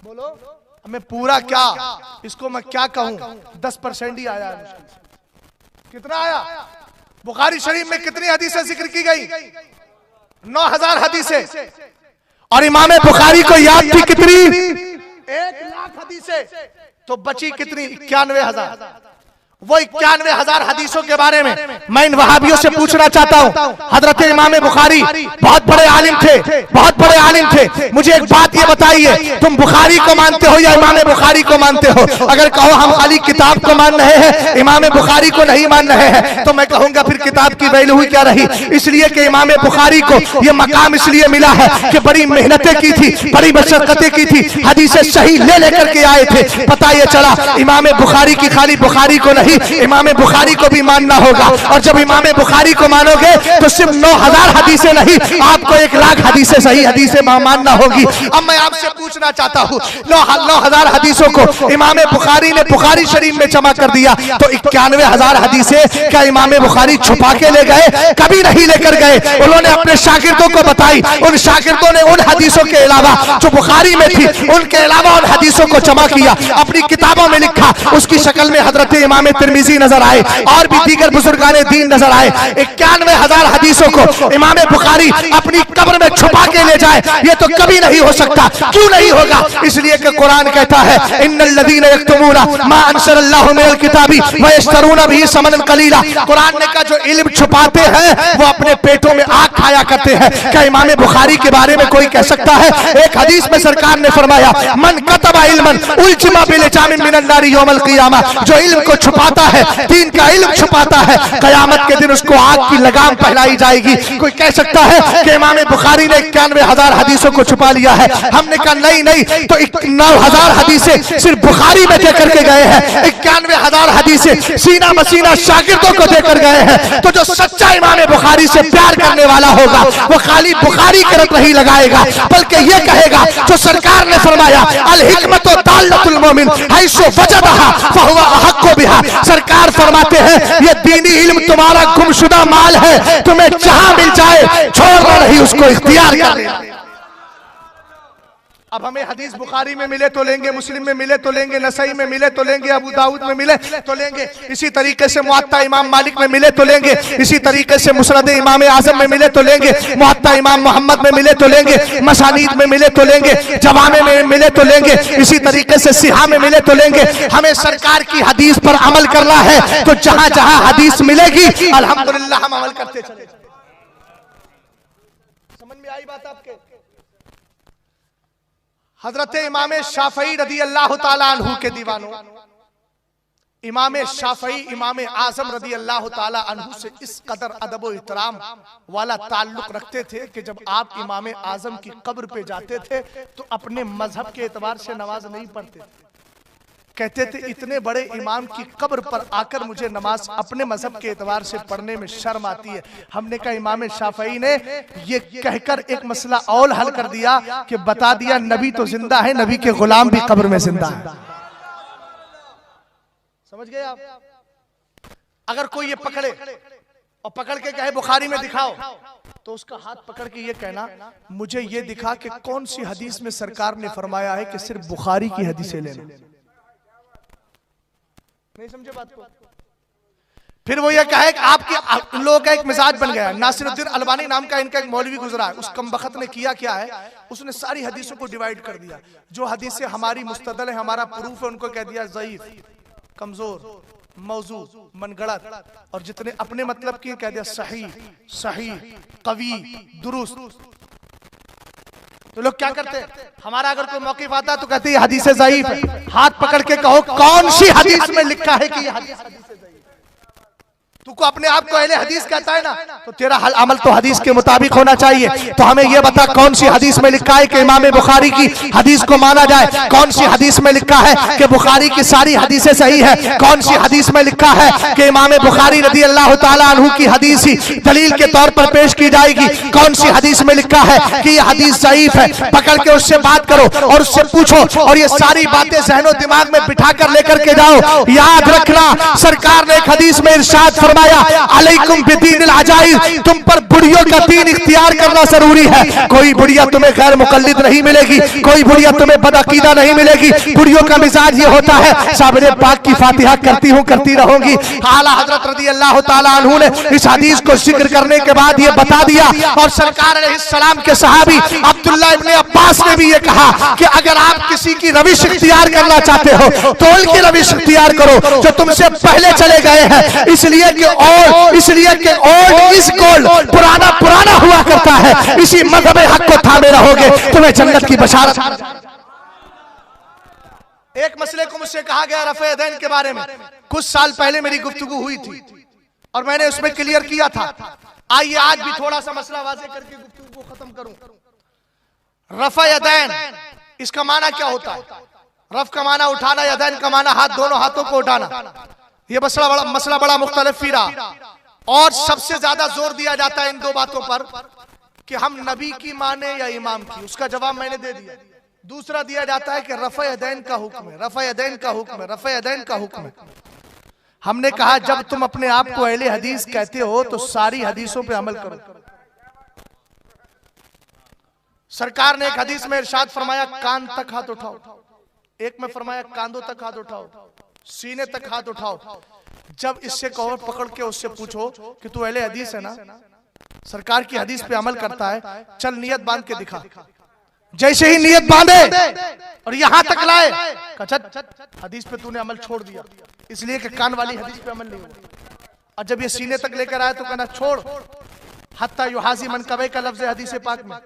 बोलो। हमें पूरा क्या, इसको मैं क्या कहूं, 10% ही आया है। कितना आया? बुखारी शरीफ में कितनी हदीसें जिक्र की गई? 9000 हदीसें। और इमाम बुखारी को याद थी कितनी? 1 लाख हदीसें। तो बची कितनी? 91,000। वो 91,000 हदीसों के बारे में मैं इन वहाबियों से पूछना चाहता हूँ। हजरत इमाम बुखारी बहुत बड़े आलिम थे, बहुत बड़े आलिम थे। मुझे एक बात ये बताइए, तुम बुखारी को मानते हो या इमाम बुखारी को मानते हो? अगर कहो हम खाली किताब को मान रहे हैं, इमाम बुखारी को नहीं मान रहे हैं, तो मैं कहूंगा फिर किताब की वैल्यू हुई क्या रही? इसलिए कि इमाम बुखारी को यह मकाम इसलिए मिला है कि बड़ी मेहनतें की थी, बड़ी मशक्कतें की थी, हदीसें सही ले लेकर के आए थे। पता ये चला इमाम बुखारी की खाली बुखारी को नहीं, इमाम बुखारी को भी मानना होगा। और जब इमाम बुखारी को मानोगे तो सिर्फ 9000 हदीसें नहीं, आपको 1 लाख हदीसें सही हदीसें मानना होगी। अब मैं आपसे पूछना चाहता हूँ, 9000 हदीसों को इमाम बुखारी ने बुखारी शरीफ में जमा कर दिया, तो 91,000 हदीसें क्या इमाम बुखारी छुपा के ले गए? कभी नहीं लेकर गए। उन्होंने अपने शागिर्दों को बताई, उन शागिर्दों ने उन हदीसों के अलावा जो बुखारी में थी उनके अलावा उन हदीसों को जमा किया, अपनी किताबों में लिखा, उसकी शक्ल में हजरत इमाम तिरमिजी नजर आए और भी दीगर बुजुर्गाने दीन नजर आए। 91,000 हदीसों को इमाम बुखारी अपनी कब्र में छुपा के ले जाए, ये तो कभी नहीं हो सकता। क्यों नहीं होगा? इसलिए कि कुरान कहता है इन्नल लदीना यक्तुमूना मा अंज़लल्लाहु मिनल किताबी व यश्तरूना बिही समनन कलीला। कुरान ने कहा जो इल्म छुपाते हैं वो अपने पेटों में आग खाया करते हैं। क्या इमाम बुखारी के बारे में कोई कह सकता है? एक हदीस में सरकार ने फरमाया मन कतबा इल्मन उल्जिमा बिलिजामिन मिनन नारी यौमल क़ियामा। जो इल्म को छुपाता है, दीन का इल्म छुपाता है, कयामत के दिन उसको आग की लगाम पहनाई जाएगी। कोई कह सकता है कि इमाम बुखारी ने 91,000 हदीसों को छुपा लिया है? हमने कहा नहीं नहीं, तो 9,000 हदीसें सिर्फ बुखारी में दे करके गए हैं, 91,000 हदीसें सीना मसीना शागिर्दों को देकर गए हैं। तो जो सच्चा इमाम बुखारी से प्यार करने वाला होगा वो खाली बुखारी की रट नहीं लगाएगा, बल्कि ये कहेगा जो सरकार ने फरमाया अल हिकमतु दाल्लतुल मोमिन हैसु वजदहा फहुवा अहक्कु बिहा। सरकार फरमाते हैं ये दीनी इल्म तुम्हारा गुमशुदा माल है, तुम्हें जहां मिल जाए छोड़ना नहीं, उसको इख्तियार कर लेना। अब हमें हदीस बुखारी में मिले तो लेंगे, मुस्लिम में मिले तो लेंगे, नसई में मिले तो लेंगे, अबू दाऊद में मिले तो लेंगे, इसी तरीके से मुअत्ता इमाम मालिक में मिले तो लेंगे, इसी तरीके से मुस्नद इमाम आजम में मिले तो लेंगे, मुअत्ता इमाम मोहम्मद में मिले तो लेंगे, मसानीद में मिले तो लेंगे, जवामे में मिले तो लेंगे, इसी तरीके से सिहा में मिले तो लेंगे। हमें सरकार की हदीस पर अमल करना है, तो जहां जहां हदीस मिलेगी अल्हम्दुलिल्लाह हम अमल करते चले। समझ में आई बात आपके? हजरत इमाम शाफई रदी अल्लाह ताला अन्हु के दीवानों, इमाम शाफई इमाम आजम रदी अल्लाह ताला अन्हु से इस कदर अदब व इहतराम वाला ताल्लुक रखते थे कि जब आप इमाम आजम की कब्र पे जाते थे तो अपने मजहब के एतबार से नमाज नहीं पढ़ते थे। कहते थे इतने बड़े इमाम की कब्र पर आकर मुझे नमाज अपने मजहब के एतबार से पढ़ने में शर्म आती है। हमने कहा इमाम शाफई ने ये कहकर एक मसला और हल कर दिया कि बता दिया नबी तो जिंदा है, नबी के गुलाम भी कब्र में जिंदा है। समझ गए आप? अगर कोई ये पकड़े और पकड़ के कहे बुखारी में दिखाओ, तो उसका हाथ पकड़ के ये कहना मुझे ये दिखा कि कौन सी हदीस में सरकार ने फरमाया है कि सिर्फ बुखारी की हदीसें लेना। नहीं समझे बात को? फिर वो ये कहे कि आपके लोगों का एक मिजाज बन गया। नासिरुद्दीन अलबानी नाम का इनका एक मौलवी गुजरा है, उस कमबख्त ने किया क्या है, उसने सारी हदीसों को डिवाइड कर दिया। जो हदीसें हमारी मुस्तदल है, हमारा प्रूफ है, उनको कह दिया ज़ईफ, कमजोर, मौजू, मनगढ़ंत, और जितने अपने मतलब की कह दिया सही, सही, कवी, दुरुस्त। तो लोग क्या करते हैं, हमारा अगर कोई मौक़िफ़ आता तो कहते हैं ये हदीस ज़ईफ है। हाथ पकड़ के कहो कौन सी हदीस में लिखा है कि ये हदीस ज़ईफ है? तू को अपने आप को अहले हदीस कहता है ना, तो तेरा हल अमल तो हदीस के मुताबिक होना चाहिए। तो हमें यह बता कौन सी हदीस में लिखा है कि इमाम बुखारी की हदीस को माना जाए, कौन सी हदीस में लिखा है कि बुखारी की सारी हदीसें सही है, कौन सी हदीस में लिखा है कि इमाम बुखारी रदी अल्लाह ताला अन्हु की हदीस ही दलील के तौर पर पेश की जाएगी, कौन सी हदीस में लिखा है कि यह हदीस ज़ईफ है। पकड़ के उससे बात करो और उससे पूछो, और ये सारी बातें ज़हनो दिमाग में बिठा कर लेकर के जाओ। याद रखना सरकार ने एक हदीस में इरशाद फरमाया अलैकुम बिदीनिल अजाइज, तुम पर बुढ़ियों का दीन इख्तियार करना जरूरी है। कोई बुढ़िया तुम्हें गैर मुकल्लिद नहीं मिलेगी, कोई बुढ़िया तुम्हें बदअकीदा नहीं मिलेगी। बुढ़ियों का मिजाज ये होता है साबरे पाक की फातिहा करती हूँ करती रहूंगी। आला हजरत रज़ी अल्लाह ताला अन्हु ने इस हदीस को जिक्र करने के बाद ये बता दिया, और सरकार अलैहिस्सलाम के सहाबी अब्दुल्लाह इब्ने अब्बास ने भी ये कहा कि अगर आप किसी की रविश इख्तियार करना चाहते हो तो उनकी रविश इख्तियार करो जो तुमसे पहले चले गए हैं, इसलिए कि और इस गोल्ड पुराना पुराना हुआ करता है। इसी मज़हब हक को थामे रहोगे तुम्हें जन्नत की बशारत। एक मसले को मुझसे कहा गया रफ़े यदैन के बारे में, कुछ साल पहले मेरी गुफ्तगू हुई थी और मैंने उसमें क्लियर किया था। आइए आज भी थोड़ा सा मसला वाज़ेह करके गुफ्तगू को खत्म करूं। रफ़े यदैन इसका माना क्या होता है? रफ़ का माना उठाना, यदैन का माना हाथ, दोनों हाथों को उठाना। ये मसला बड़ा मुख्तलिफ ही रहा, और सबसे ज्यादा जोर दिया जाता है इन दो बातों पर कि हम नबी की माने या इमाम की। उसका जवाब मैंने दे दिया। दूसरा दिया जाता है कि रफ़े यदैन का हुक्म है, रफ़े यदैन का हुक्म है, रफ़े यदैन का हुक्म है। हमने कहा जब तुम अपने आप को अहले हदीस कहते हो तो सारी हदीसों पे अमल करो। सरकार ने एक हदीस में इरशाद फरमाया कान तक हाथ उठाओ, एक में फरमाया कांधों तक हाथ उठाओ, सीने तक हाथ उठाओ। जब इससे कहो पकड़ के उससे पूछो कि तू अहले हदीस है ना, सरकार की हदीस पे अमल करता है, चल नियत बांध के दिखा। जैसे ही नियत बांधे और यहां तक लाए, हदीस पे तूने अमल छोड़ दिया, इसलिए कि कान वाली हदीस पे अमल नहीं हुआ। और जब ये सीने तक लेकर आए तो कहना छोड़, हत्ता युहाजी मनकबे का लफ्ज हदीस पाक में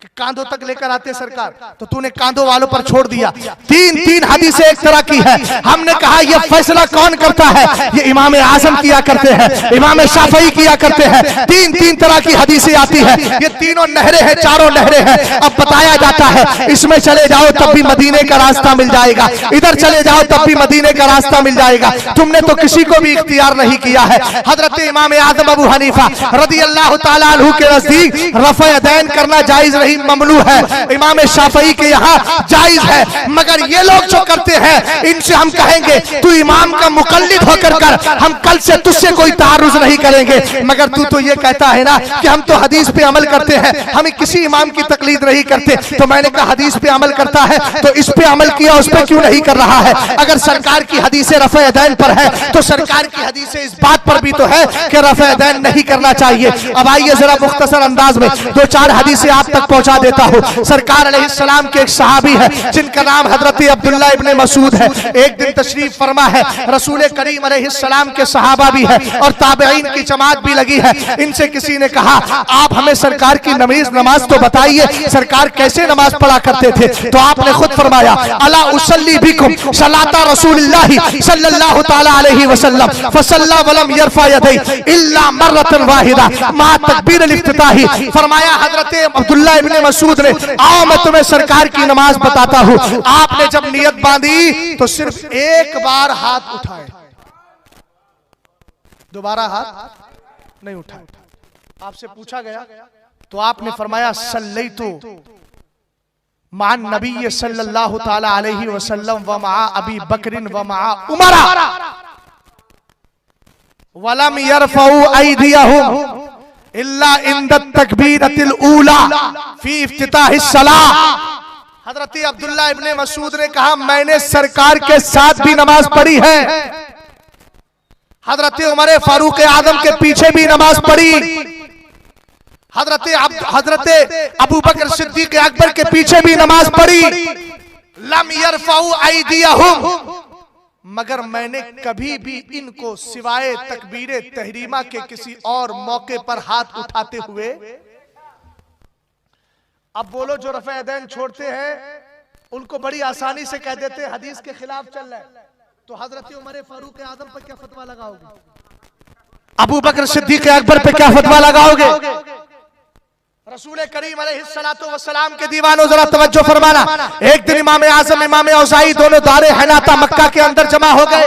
कि कांधों तक लेकर आते सरकार, तो तूने कांधों वालों पर छोड़ दिया। तीन हदीसें एक तरह की है। हमने कहा यह फैसला कौन करता है? ये इमाम आजम किया करते हैं, इमाम शाफई किया करते हैं। तीन तरह की हदीसें आती है। ये तीनों नहरें हैं, चारों नहरें हैं। अब बताया जाता है इसमें चले जाओ तब भी मदीने का रास्ता मिल जाएगा, इधर चले जाओ तब भी मदीने का रास्ता मिल जाएगा। तुमने तो किसी को भी इख्तियार नहीं किया है। हजरत इमाम आजम अबू हनीफा रदी अल्लाह तआला अन्हु के नजदीक रफ़े यदैन करना जायज नहीं, ममनू है। इमाम शाफई के यहाँ जायज है, मगर ये लोग जो करते हैं इनसे हम कहेंगे तू इमाम का मुकल्लिद होकर कर, हम कल से तुझसे कोई तारुज नहीं करेंगे। मगर तू तो ये कहता है ना कि हम तो हदीस पे अमल करते हैं, हम किसी इमाम की तकलीद नहीं करते। तो मैंने कहा हदीस पे अमल करता है तो इस पे अमल किया, उस पे क्यों नहीं कर रहा है? अगर सरकार की हदीसें रफ़े यदैन पर है तो सरकार की हदीसें इस बात पर भी तो है कि रफ़े यदैन नहीं करना चाहिए। अब आइए जरा मुख्तसर अंदाज में 2-4 हदीसें आप तक पहुंचा देता हूं। सरकार अलैहिस्सलाम के एक सहाबी है जिनका नाम हजरत अब्दुल्ला इब्ने मसूद है। एक दिन तशरीफ फरमा है, रसूल करीम अलैहिस्सलाम के सहाबा भी है और ताबईन की जमात भी लगी है। इनसे किसी ने कहा आप हमें सरकार की नमाज तो बताइए, सरकार कैसे नमाज पढ़ा करते थे? तो आपने खुद फरमाया अला उसल्ली बिकुम सलाता रसूलिल्लाहि सल्लल्लाहु तआला अलैहि वसल्लम फसल्ला वलम यरफा यदैहि इल्ला मर्रतन वाहिदा मा तकबीर अल-इफ्तिताही। फरमाया हजरत अब्दुल्ला इब्ने मसूद ने आओ मैं तुम्हें सरकार की नमाज बताता हूं। आपने जब नियत बांधी तो सिर्फ एक बार हाथ उठाए, दोबारा हाथ नहीं उठाए। आपसे पूछा गया तो आपने फरमाया सल्लैतु मान नबी सल्लल्लाहु तआला अलैहि वसल्लम व मा अबी बकरिन व मा उमरा वलम यरफउ ऐदियहुम इल्ला इंद तकबीरतिल ऊला फी इफ्तिताहिस सलाह। हजरत अब्दुल्ला इब्ने मसूद ने कहा मैंने सरकार के साथ भी नमाज पढ़ी है, हजरत उमर फारूक आजम के पीछे भी नमाज पढ़ी, हजरत अबू बकर सिद्दीक अकबर के पीछे भी नमाज पढ़ी। लम यरफउ ऐदियहुम, मगर मैंने कभी भी इनको सिवाय तकबीरे तहरीमा के किसी और मौके पर हाथ उठाते हुए। अब बोलो जो रफ़े यदैन छोड़ते हैं उनको बड़ी आसानी से कह देते हैं हदीस के खिलाफ चल रहा है, तो हजरत उमर फारूक आजम पर क्या फतवा लगाओगे? अबू बकर सिद्दीक अकबर पे क्या फतवा लगाओगे? रसूल करीम अलैहिस्सलातु वस्सलाम के दीवानों जरा तवज्जो फरमाना। एक दिन इमाम आजम इमाम औज़ाई दोनों दारे हनाता मक्का के अंदर जमा हो गए।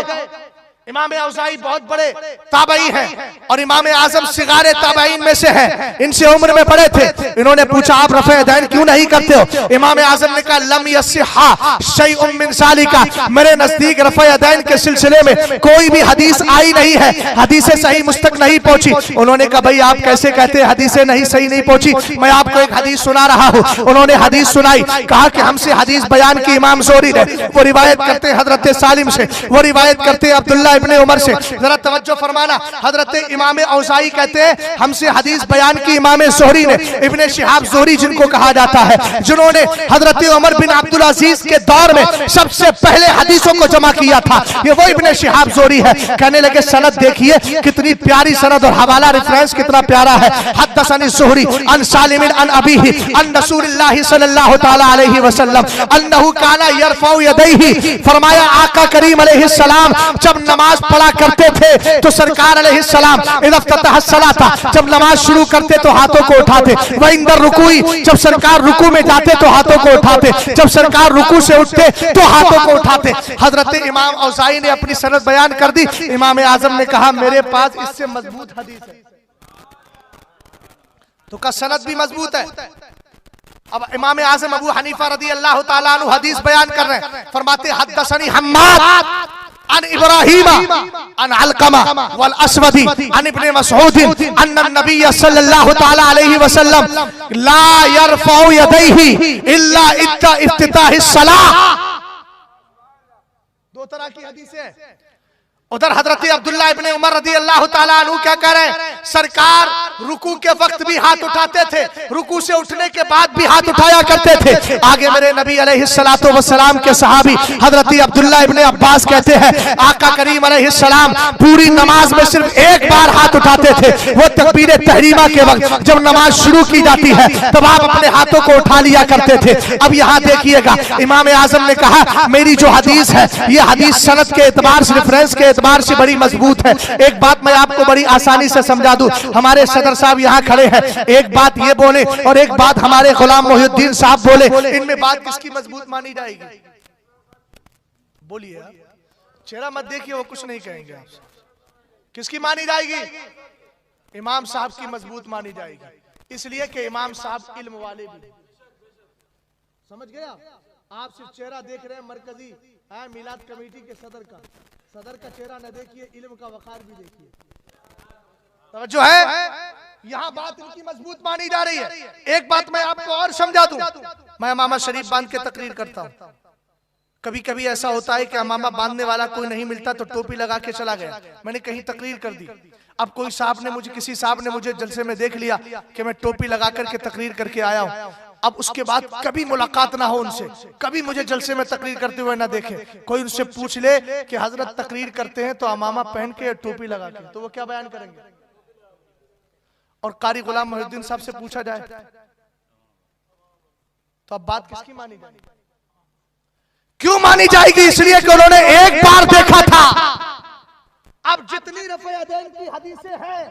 इमाम औज़ाई बहुत बड़े ताबई हैं और इमाम आजम सिगारे ताबईन में से हैं, इनसे उम्र में बड़े थे। इन्होंने पूछा आप रफ़े यदैन क्यों नहीं करते हो? इमाम आजम ने कहा लम यस्सिहा शैउम मिन ज़ालिका, मेरे नजदीक रफ़े यदैन के सिलसिले में कोई भी हदीस आई नहीं है, हदीसें सही मुस्तक नहीं पहुंची। उन्होंने कहा भाई आप कैसे कहते हैं हदीसें नहीं सही नहीं पहुंची? मैं आपको एक हदीस सुना रहा हूँ। उन्होंने हदीस सुनाई, कहा कि हमसे हदीस बयान की इमाम ज़ोहरी ने, वो रिवायत करते हैं हजरत सालिम से, वो रिवायत करते हैं अब्दुल्ला इब्ने उमर से। जरा तवज्जो फरमाना, हजरत इमाम औज़ाई कहते हैं हमसे हदीस बयान की इमाम ज़ोहरी ने, इब्ने शिहाब ज़ोहरी जिनको कहा जाता है, जिन्होंने हजरत उमर बिन अब्दुल अजीज के दौर में सबसे पहले हदीसों को जमा किया था, ये वो इब्ने शिहाब ज़ोहरी है। कहने लगे सनद देखिए कितनी प्यारी सनद और हवाला रेफरेंस कितना प्यारा है। हद्दसनी ज़ोहरी अन सालिम अन अबीही अन रसूलिल्लाहि सल्लल्लाहु तआला अलैहि वसल्लम अन्नहु काना यरफउ यदैहि। फरमाया आका करीम अलैहिस्सलाम जब नमाज पढ़ा करते थे तो सरकार अलैहिस्सलाम जब नमाज शुरू करते तो हाथों को उठाते, वह इंदर रुकुई जब सरकार रुकू में जाते तो हाथों को उठाते, जब सरकार रुकू से उठते तो हाथों को उठाते। हजरत इमाम औज़ाई ने अपनी सनद बयान कर दी। इमाम आजम ने कहा मेरे पास इससे मजबूत हदीस है, तो का सनद भी मजबूत है। अब इमाम आजम अबू हनीफा रदी अल्लाह तआला अन्हु हदीस बयान कर रहे हैं, फरमाते हद्दसनी हम्माद अन इब्राहीम अन अलकमा वल अस्वदी अन इब्ने मसऊद अन्न नबी सल्लल्लाहु तआला अलैहि वसल्लम ला यरफउ यदैहि इल्ला इफ्तिताहिस सलाह। दो तरह की हदीसें, उधर हजरत अब्दुल्ला इब्ने उमर रदी अल्लाह ताला अन्हु क्या कह रहे हैं, सरकार रुकू के वक्त भी हाथ उठाते थे, रुकू से उठने के बाद भी हाथ उठाया करते थे। आगे मेरे नबी अलैहिस्सलातु वस्सलाम के सहाबी हजरत अब्दुल्ला इब्ने अब्बास कहते हैं, आका करीम अलैहिस्सलाम पूरी नमाज में सिर्फ एक बार हाथ उठाते थे, वो तकबीर तहरीमा के वक्त जब नमाज शुरू की जाती है तब आप अपने हाथों को उठा लिया करते थे। अब यहाँ देखिएगा, इमाम आजम ने कहा मेरी जो हदीस है ये हदीस सनद के एतबार से, रेफरेंस के एतबार से बड़ी मजबूत है। एक बात मैं आपको बड़ी आसानी से समझा दूं, हमारे सदर साहब यहाँ खड़े हैं, एक बात ये बोले और एक बात हमारे गुलाम मोहिउद्दीन साहब बोले, इनमें बात किसकी मजबूत मानी जाएगी? बोलिए, चेहरा मत देखिए, वो कुछ नहीं कहेंगे आपसे। किसकी मानी जाएगी? इमाम साहब की मजबूत मानी जाएगी, इसलिए कि इमाम साहब इल्म वाले भी। समझ गया? आप सिर्फ चेहरा देख रहे हैं मरकजी मिलाद कमेटी के सदर का चेहरा न देखिए, इल्म का वकार भी देखिए। जो है यहाँ बात इनकी मजबूत मानी जा रही है। एक बात मैं आपको और समझा दूं, मैं अमामा शरीफ बांध के तकरीर करता हूँ। कभी कभी ऐसा होता है कि अमामा बांधने वाला कोई नहीं मिलता तो टोपी लगा के चला गया, मैंने कहीं तकरीर कर दी। अब कोई साहब ने मुझे, किसी साहब ने मुझे जलसे में देख लिया कि मैं टोपी लगा करके तकरीर करके आया हूँ। अब उसके बाद कभी मुलाकात ना हो उनसे, कभी मुझे जलसे में तकरीर करते हुए ना देखे, कोई उनसे पूछ ले कि हजरत तकरीर करते हैं तो अमामा पहन के टोपी लगा के, तो वो क्या बयान करेंगे? और कारी गुलाम मोहिउद्दीन साहब से पूछा जाए तो अब बात किसकी मानी जाएगी? क्यों मानी जाएगी? इसलिए कि उन्होंने एक बार देखा था। अब जितनी रफ़े-यदैन की हदीसें हैं,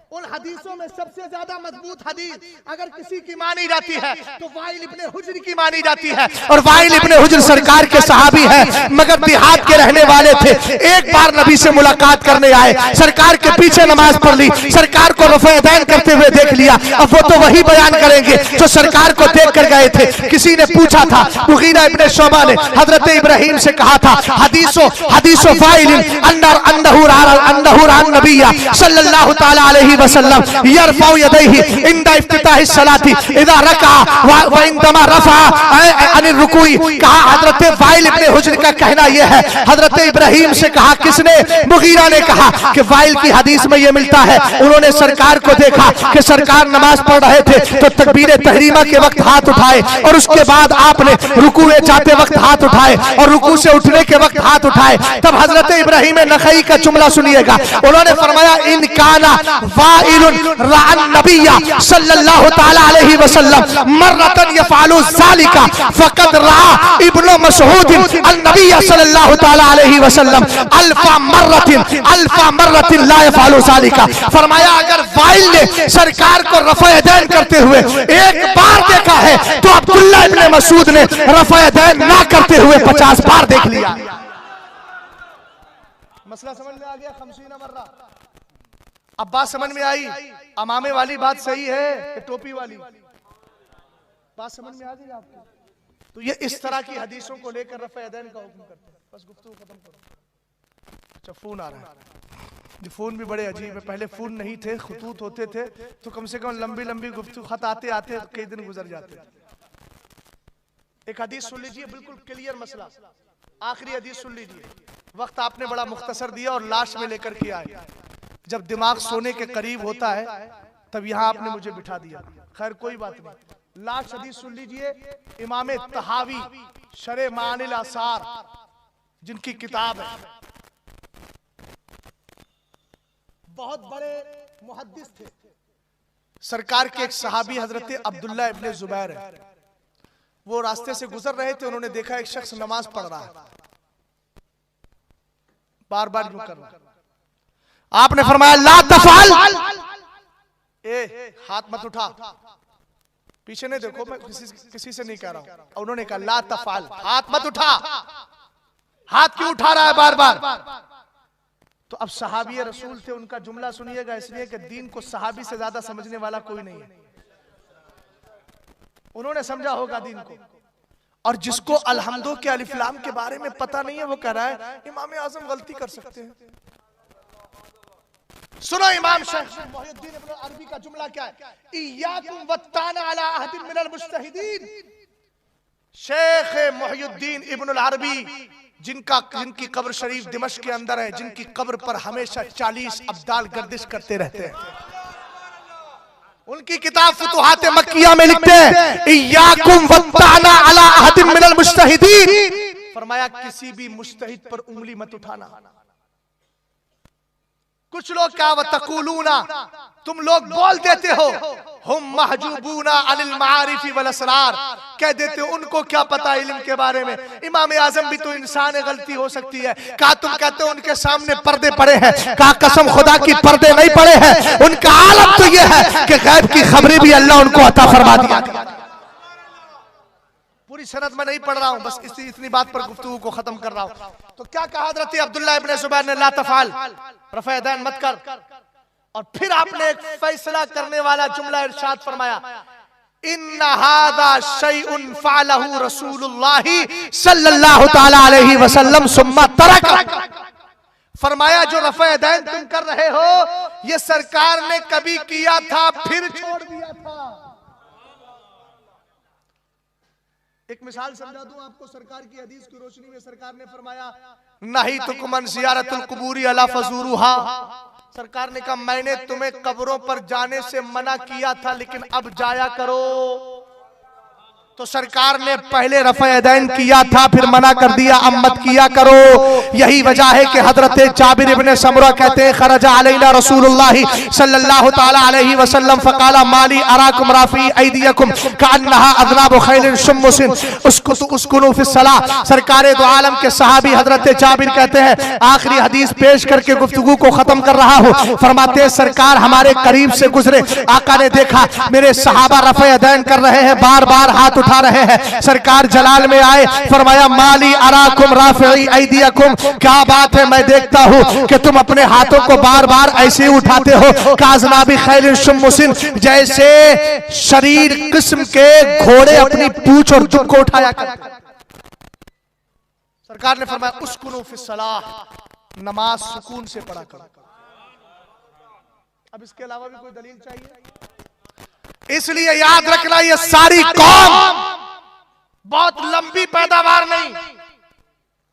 उन हदीसों में सबसे ज्यादा मजबूत हदीस अगर किसी की मानी जाती है तो वाइल इब्ने हुज्र की मानी जाती है। और वाइल इब्ने हुज्र सरकार के सहाबी है, मगर देहात के रहने वाले थे। एक बार नबी से मुलाकात करने आए, सरकार के पीछे नमाज पढ़ ली, सरकार को रफ़े-यदैन करते हुए देख लिया। अब वो तो वही बयान करेंगे जो सरकार को देख कर गए थे। किसी ने पूछा था, मुगीरा इब्ने शुबा ने हजरत इब्राहिम से कहा था, हदीसो वाइल अन्नहु रान नबिया सल्लल्लाहु तआला अलैहि वसल्लम यरफउ यदैहि इंदा इफ्तिताहिस सलाती इदा रका व इंदमा रफा अन रुकुई। कहा हजरत वाइल इब्ने हुज्र का कहना यह है, हजरत इब्राहिम से कहा, किसने? मुगीरा ने कहा कि वाइल की हदीस में यह मिलता है, उन्होंने सरकार को देखा कि सरकार नमाज पढ़ रहे थे तो तकबीर तहरीमा के वक्त हाथ उठाए और उसके बाद आपने रुकू में जाते वक्त हाथ उठाए और रुकू से उठने के वक्त हाथ उठाए। तब हजरत इब्राहिम नखई का जुमला सुनिएगा, उन्होंने फरमाया इन काना रान नबिया सल्लल्लाहु तआला अलैहि वसल्लम मर्रतन यफअलु ज़ालिका फक़द रा इब्नु मसऊद अन नबिया सल्लल्लाहु तआला अलैहि वसल्लम अल्फा मर्रतिन ला यफअलु ज़ालिका। फरमाया अगर वाइल ने सरकार को रफ़े-यदैन करते हुए एक बार देखा है तो अब्दुल्ला इब्ने मसूद ने रफ़े-यदैन ना करते हुए 50 बार देख लिया। मसला समझ में आ गया? 50 मर्रा। अब बात समझ में आई, अमामे वाली बात सही है कि टोपी वाली बात समझ में आ गई आपको? तो ये इस तरह की हदीसों को लेकर रफ़े-यदैन का हुक्म करते हैं। बस गुफ्तगू खत्म करो। अच्छा, फोन आ रहा है। ये फोन भी बड़े अजीब है, पहले फोन नहीं थे, खतूत होते थे तो कम से कम लंबी लंबी गुफ्तगू, खत आते आते कई दिन गुजर जाते। एक हदीस सुन लीजिए, बिल्कुल क्लियर मसला, आखिरी हदीस सुन लीजिए। वक्त आपने बड़ा मुख्तसर दिया और लाश में लेकर के आए, जब दिमाग सोने के करीब होता है तब यहां आपने मुझे बिठा दिया। खैर कोई बात नहीं, लास्ट हदीस सुन लीजिए। इमाम तहावी शरे मानिल आसार जिनकी किताब है, बहुत बड़े मुहद्दिस थे, सरकार के एक सहाबी हजरत अब्दुल्ला इब्ने जुबैर है। वो रास्ते से गुजर रहे थे, उन्होंने देखा एक शख्स नमाज पढ़ रहा है, बार बार यूं कर रहा है। आपने फरमाया ला तफाल, हाथ मत उठा, पीछे नहीं देखो, मैं किसी से नहीं कह रहा हूं। उन्होंने कहा ला तफाल, हाथ मत उठा। हाथ क्यों उठा रहा है बार बार? तो अब सहाबी रसूल थे, उनका जुमला सुनिएगा, इसलिए कि दीन को सहाबी से ज्यादा समझने वाला कोई नहीं है। उन्होंने समझा होगा दीन को। और जिसको अलहम्दो के अलिफ्लाम के बारे में पता नहीं है वो कह रहा है इमाम आजम गलती कर सकते हैं। सुनो इमाम शेख मोहिउद्दीन इब्न अरबी का जुमला क्या है, इय्याकुम वत्ताना अला अहदिन मिनल मुज्तहिदीन। शेख मुहियुद्दीन इब्न अल-अरबी जिनकी कब्र शरीफ दिमश्क के अंदर है, जिनकी कब्र पर हमेशा 40 अब्दाल गर्दिश करते रहते हैं, उनकी किताब फुतुहात मक्किया में लिखते हैं इय्याकुम वत्ताना अला अहदिन मिनल मुज्तहिदीन, फरमाया किसी भी मुज्तहिद पर उंगली मत उठाना। कुछ लोग क्या वतकुलूना, तुम लोग बोल देते हो हम महजूबूना अनिल मारिफी वल असरार, कह देते हो उनको क्या पता इल्म के बारे में। इमाम आजम भी तो इंसान है, गलती हो सकती है। क्या तुम कहते हो उनके सामने पर्दे पड़े हैं? क्या कसम खुदा की पर्दे नहीं पड़े हैं। उनका आलम तो यह है कि गैब की खबरें भी अल्लाह उनको अता फरमा दिया। पूरी सनद में नहीं पढ़ रहा हूं, बस इतनी बात पर गुफ्तगू को खत्म कर रहा हूं। तो क्या कहा हजरत अब्दुल्लाह इब्न जुबैर ने, ला तफाल, रफ़ा यदैन मत कर। और फिर आपने एक फैसला करने वाला जुमला इरशाद फरमाया, इन्ना हादा शैउन फ़अलहु रसूलुल्लाहि सल्लल्लाहु तआला अलैहि वसल्लम सुम्मा तरक, फरमाया जो रफ़ा यदैन तुम कर रहे हो ये सरकार ने कभी किया था फिर छोड़ दिया था। एक मिसाल समझा दूं आपको, सरकार की हदीस की रोशनी में सरकार ने फरमाया नहीं तो कुमन ज़ियारतुल कुबूरी अला फज़ूरुहा, सरकार ने कहा मैंने तुम्हें कब्रों पर जाने से मना किया था लेकिन अब जाया करो। तो सरकार ने पहले रफ़ा यदैन किया था फिर मना कर दिया, अब मत किया करो। यही वजह है कि हजरत जाबिर इब्न समुरा कहते हैं खरजा अलैना रसूलुल्लाह सल्लल्लाहु तआला अलैहि वसल्लम फकाला माली अराकुम राफी ऐदियकुम कान्नहा अज़नाबु खैलिन शुम्मुसिन उसकुनु फिस सलाह। सरकार दो आलम के सहाबी हजरत जाबिर कहते हैं, आखिरी हदीस पेश करके गुफ्तगू को खत्म कर रहा हूं, फरमाते हैं सरकार हमारे करीब से गुजरे, आका ने देखा मेरे सहाबा रफ़ा यदैन कर रहे हैं, बार बार हाथ उठा रहे हैं। सरकार जलाल में आए, फरमाया माली अराकुम राफिई ऐदियकुम, क्या बात है मैं देखता हूं कि तुम अपने हाथों को बार बार ऐसे ही उठाते हो, काज़नाबी खैलिन शुम्मुसिन, जैसे शरीर किस्म के घोड़े अपनी पूंछ और दुम को उठाया करते। सरकार ने फरमाया उसकुनु फिस सलाह, नमाज सुकून से पढ़ा करो। अब इसके अलावा भी कोई दलील चाहिए? इसलिए याद रखना ये सारी कौम बहुत लंबी पैदावार नहीं,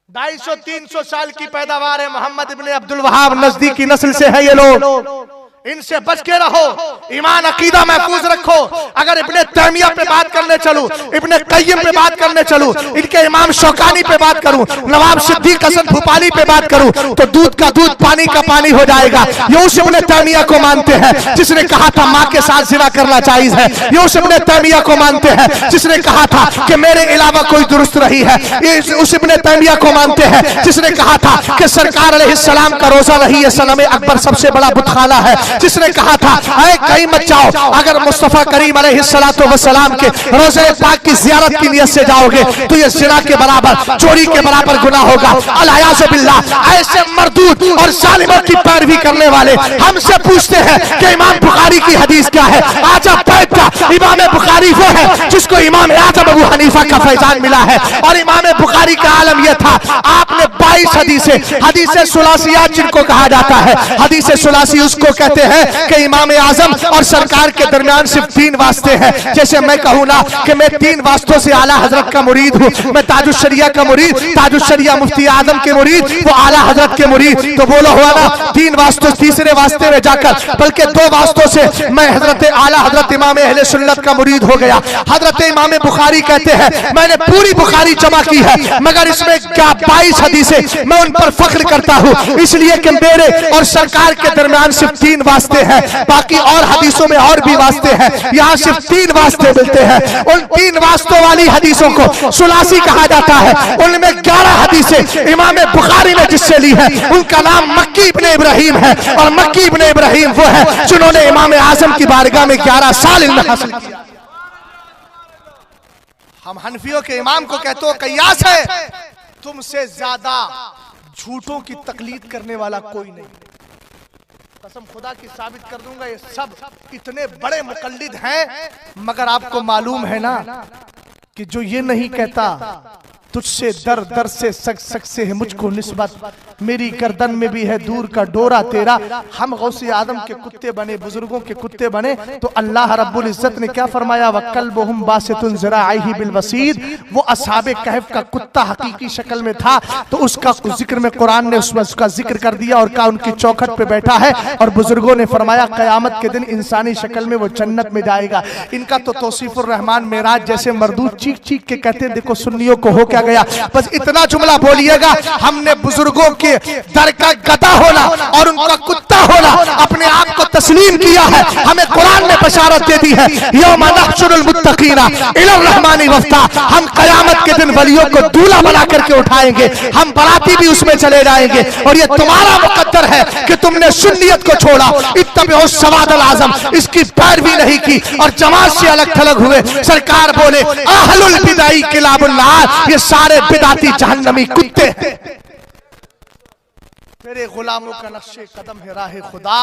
250-300 साल की पैदावार है। मोहम्मद इब्ने अब्दुल वहाब नजदीकी नस्ल से है ये लोग, इनसे बच के रहो, ईमान अकीदा महफूज रखो। अगर इब्ने तैमिया पे बात करने चलूं, इब्ने कय्यम पे बात करने चलूं, इनके इमाम शौकानी पे बात करूं, नवाब सिद्दीक हसन भूपाली पे बात करूं तो दूध का दूध पानी का पानी हो जाएगा। ये उस इब्ने तैमिया को मानते हैं जिसने कहा था माँ के साथ जिना करना जायज है। ये उस इब्ने तैमिया को मानते हैं जिसने कहा था कि मेरे अलावा कोई दुरुस्त नहीं है। ये उस इब्ने तैमिया को मानते हैं जिसने कहा था कि सरकार अलैहिस्सलाम का रोजा नहीं है, सनम अकबर सबसे बड़ा बुतखाना है, जिसने कहा था ऐ कहीं मत जाओ, अगर मुस्तफा करीम अलैहिस्सलातु वस्सलाम के रोज़े पाक की ज़ियारत की नियत से जाओगे तो ये ज़िना के बराबर, चोरी के बराबर गुनाह होगा। अल-याज़ु बिल्लाह। ऐसे मरदूद और जालिमों की पैरवी करने वाले हमसे पूछते हैं कि इमाम बुखारी की हदीस क्या है। आजा बैठ का इमाम बुखारी वो है जिसको इमाम आज़म अबू हनीफा का फैजान मिला है, और इमाम बुखारी का आलम यह था आपने 22 हदीसें सुलासियात जिनको कहा जाता है, हदीसें सुलासी उसको कहते हैं कि इमाम आजम और सरकार के दरमियान सिर्फ 3 वास्ते हैं। जैसे मैं कहूँ ना कि मैं 3 वास्तों से आला हजरत का मुरीद हूँ, मैं ताजुश शरिया का मुरीद, ताजुश शरिया मुफ्ती आजम के मुरीद, वो आला हजरत के मुरीद, तो बोलो हुआ ना 3 वास्तों, तीसरे वास्ते में जाकर बल्कि 2 वास्तों से मैं हजरत आला हजरत इमाम अहले सुन्नत का मुरीद हो गया। हजरत इमाम बुखारी कहते हैं मैंने पूरी बुखारी जमा की है मगर इसमें क्या 22 हदीसें मैं उन पर फख्र करता हूँ, इसलिए कि मेरे और सरकार के दरमियान सिर्फ 3 वास्ते हैं, बाकी और हदीसों में और भी वास्ते हैं, यहाँ सिर्फ 3 वास्ते मिलते हैं। उन 3 वास्तों वाली हदीसों को सुलासी कहा जाता है। उनमें 11 हदीसें इमाम बुखारी ने जिससे ली है उनका नाम मक्की इब्ने इब्राहिम है, और मक्की इब्ने इब्राहिम वो है जिन्होंने इमाम आजम की बारगाह में 11 साल इल्म हासिल किया। हम हनफियों के इमाम को कहते हो कयास है, तुमसे ज्यादा झूठों की तकलीद करने वाला कोई नहीं। कसम खुदा की साबित कर दूंगा, ये सब इतने बड़े मुकल्लिद हैं मगर आपको मालूम है ना कि जो ये नहीं कहता तुझसे दर दर से सक से है मुझको निस्बत, मेरी गर्दन में भी है दूर का डोरा तेरा। हम गौसे आदम के कुत्ते बने, बुजुर्गों के कुत्ते बने, तो अल्लाह रब्बुल इज्जत ने क्या फरमाया, वकल्बुहुम बासितुन ज़राइही बिल वसीद। वो असहाबे कहफ का कुत्ता हकीकी शक्ल में था, तो उसका जिक्र में कुरान ने उसका जिक्र कर दिया और कहा उनकी चौखट पे बैठा है। और बुजुर्गों ने फरमाया कयामत के दिन इंसानी शक्ल में वो जन्नत में जाएगा। इनका तो तौसीफुर रहमान मेराज जैसे मरदूद चीख चीख के कहते हैं, देखो सुन्नियों को हो क्या गया। बस इतना जुमला बोलिएगा, हमने बुजुर्गों के दर का गधा होना और उनका कुत्ता होना अपने आप को तस्लीम किया है। हमें कुरान ने बशारत दे दी है, यौमा नहशुरुल मुत्तकीना इलर रहमानी वफ्दा। हम कयामत के दिन वलियों को दूल्हा बना करके उठाएंगे, हम बराती भी उसमें चले जाएंगे। और ये तुम्हारा मुकद्दर है कि तुमने सुन्नियत को छोड़ा, इत्तबिउ सवादल आज़म, इसकी पैरवी नहीं की और जमात से अलग थलग हुए। सरकार बोले अहलुल बिदाई किलाबुल नार, ये सारे बिदाती जहन्नमी कुत्ते हैं। मेरे गुलामों का नक्शे कदम है राह खुदा,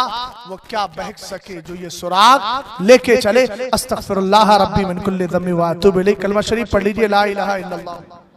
वो क्या बहक सके जो ये सुराग लेके चले। अस्तगफिरुल्लाह रब्बी मिन कुल्ली ज़म्बि व अतूबु इलैह। कलमा शरीफ पढ़ लीजिए, ला इलाहा इल्लल्लाह।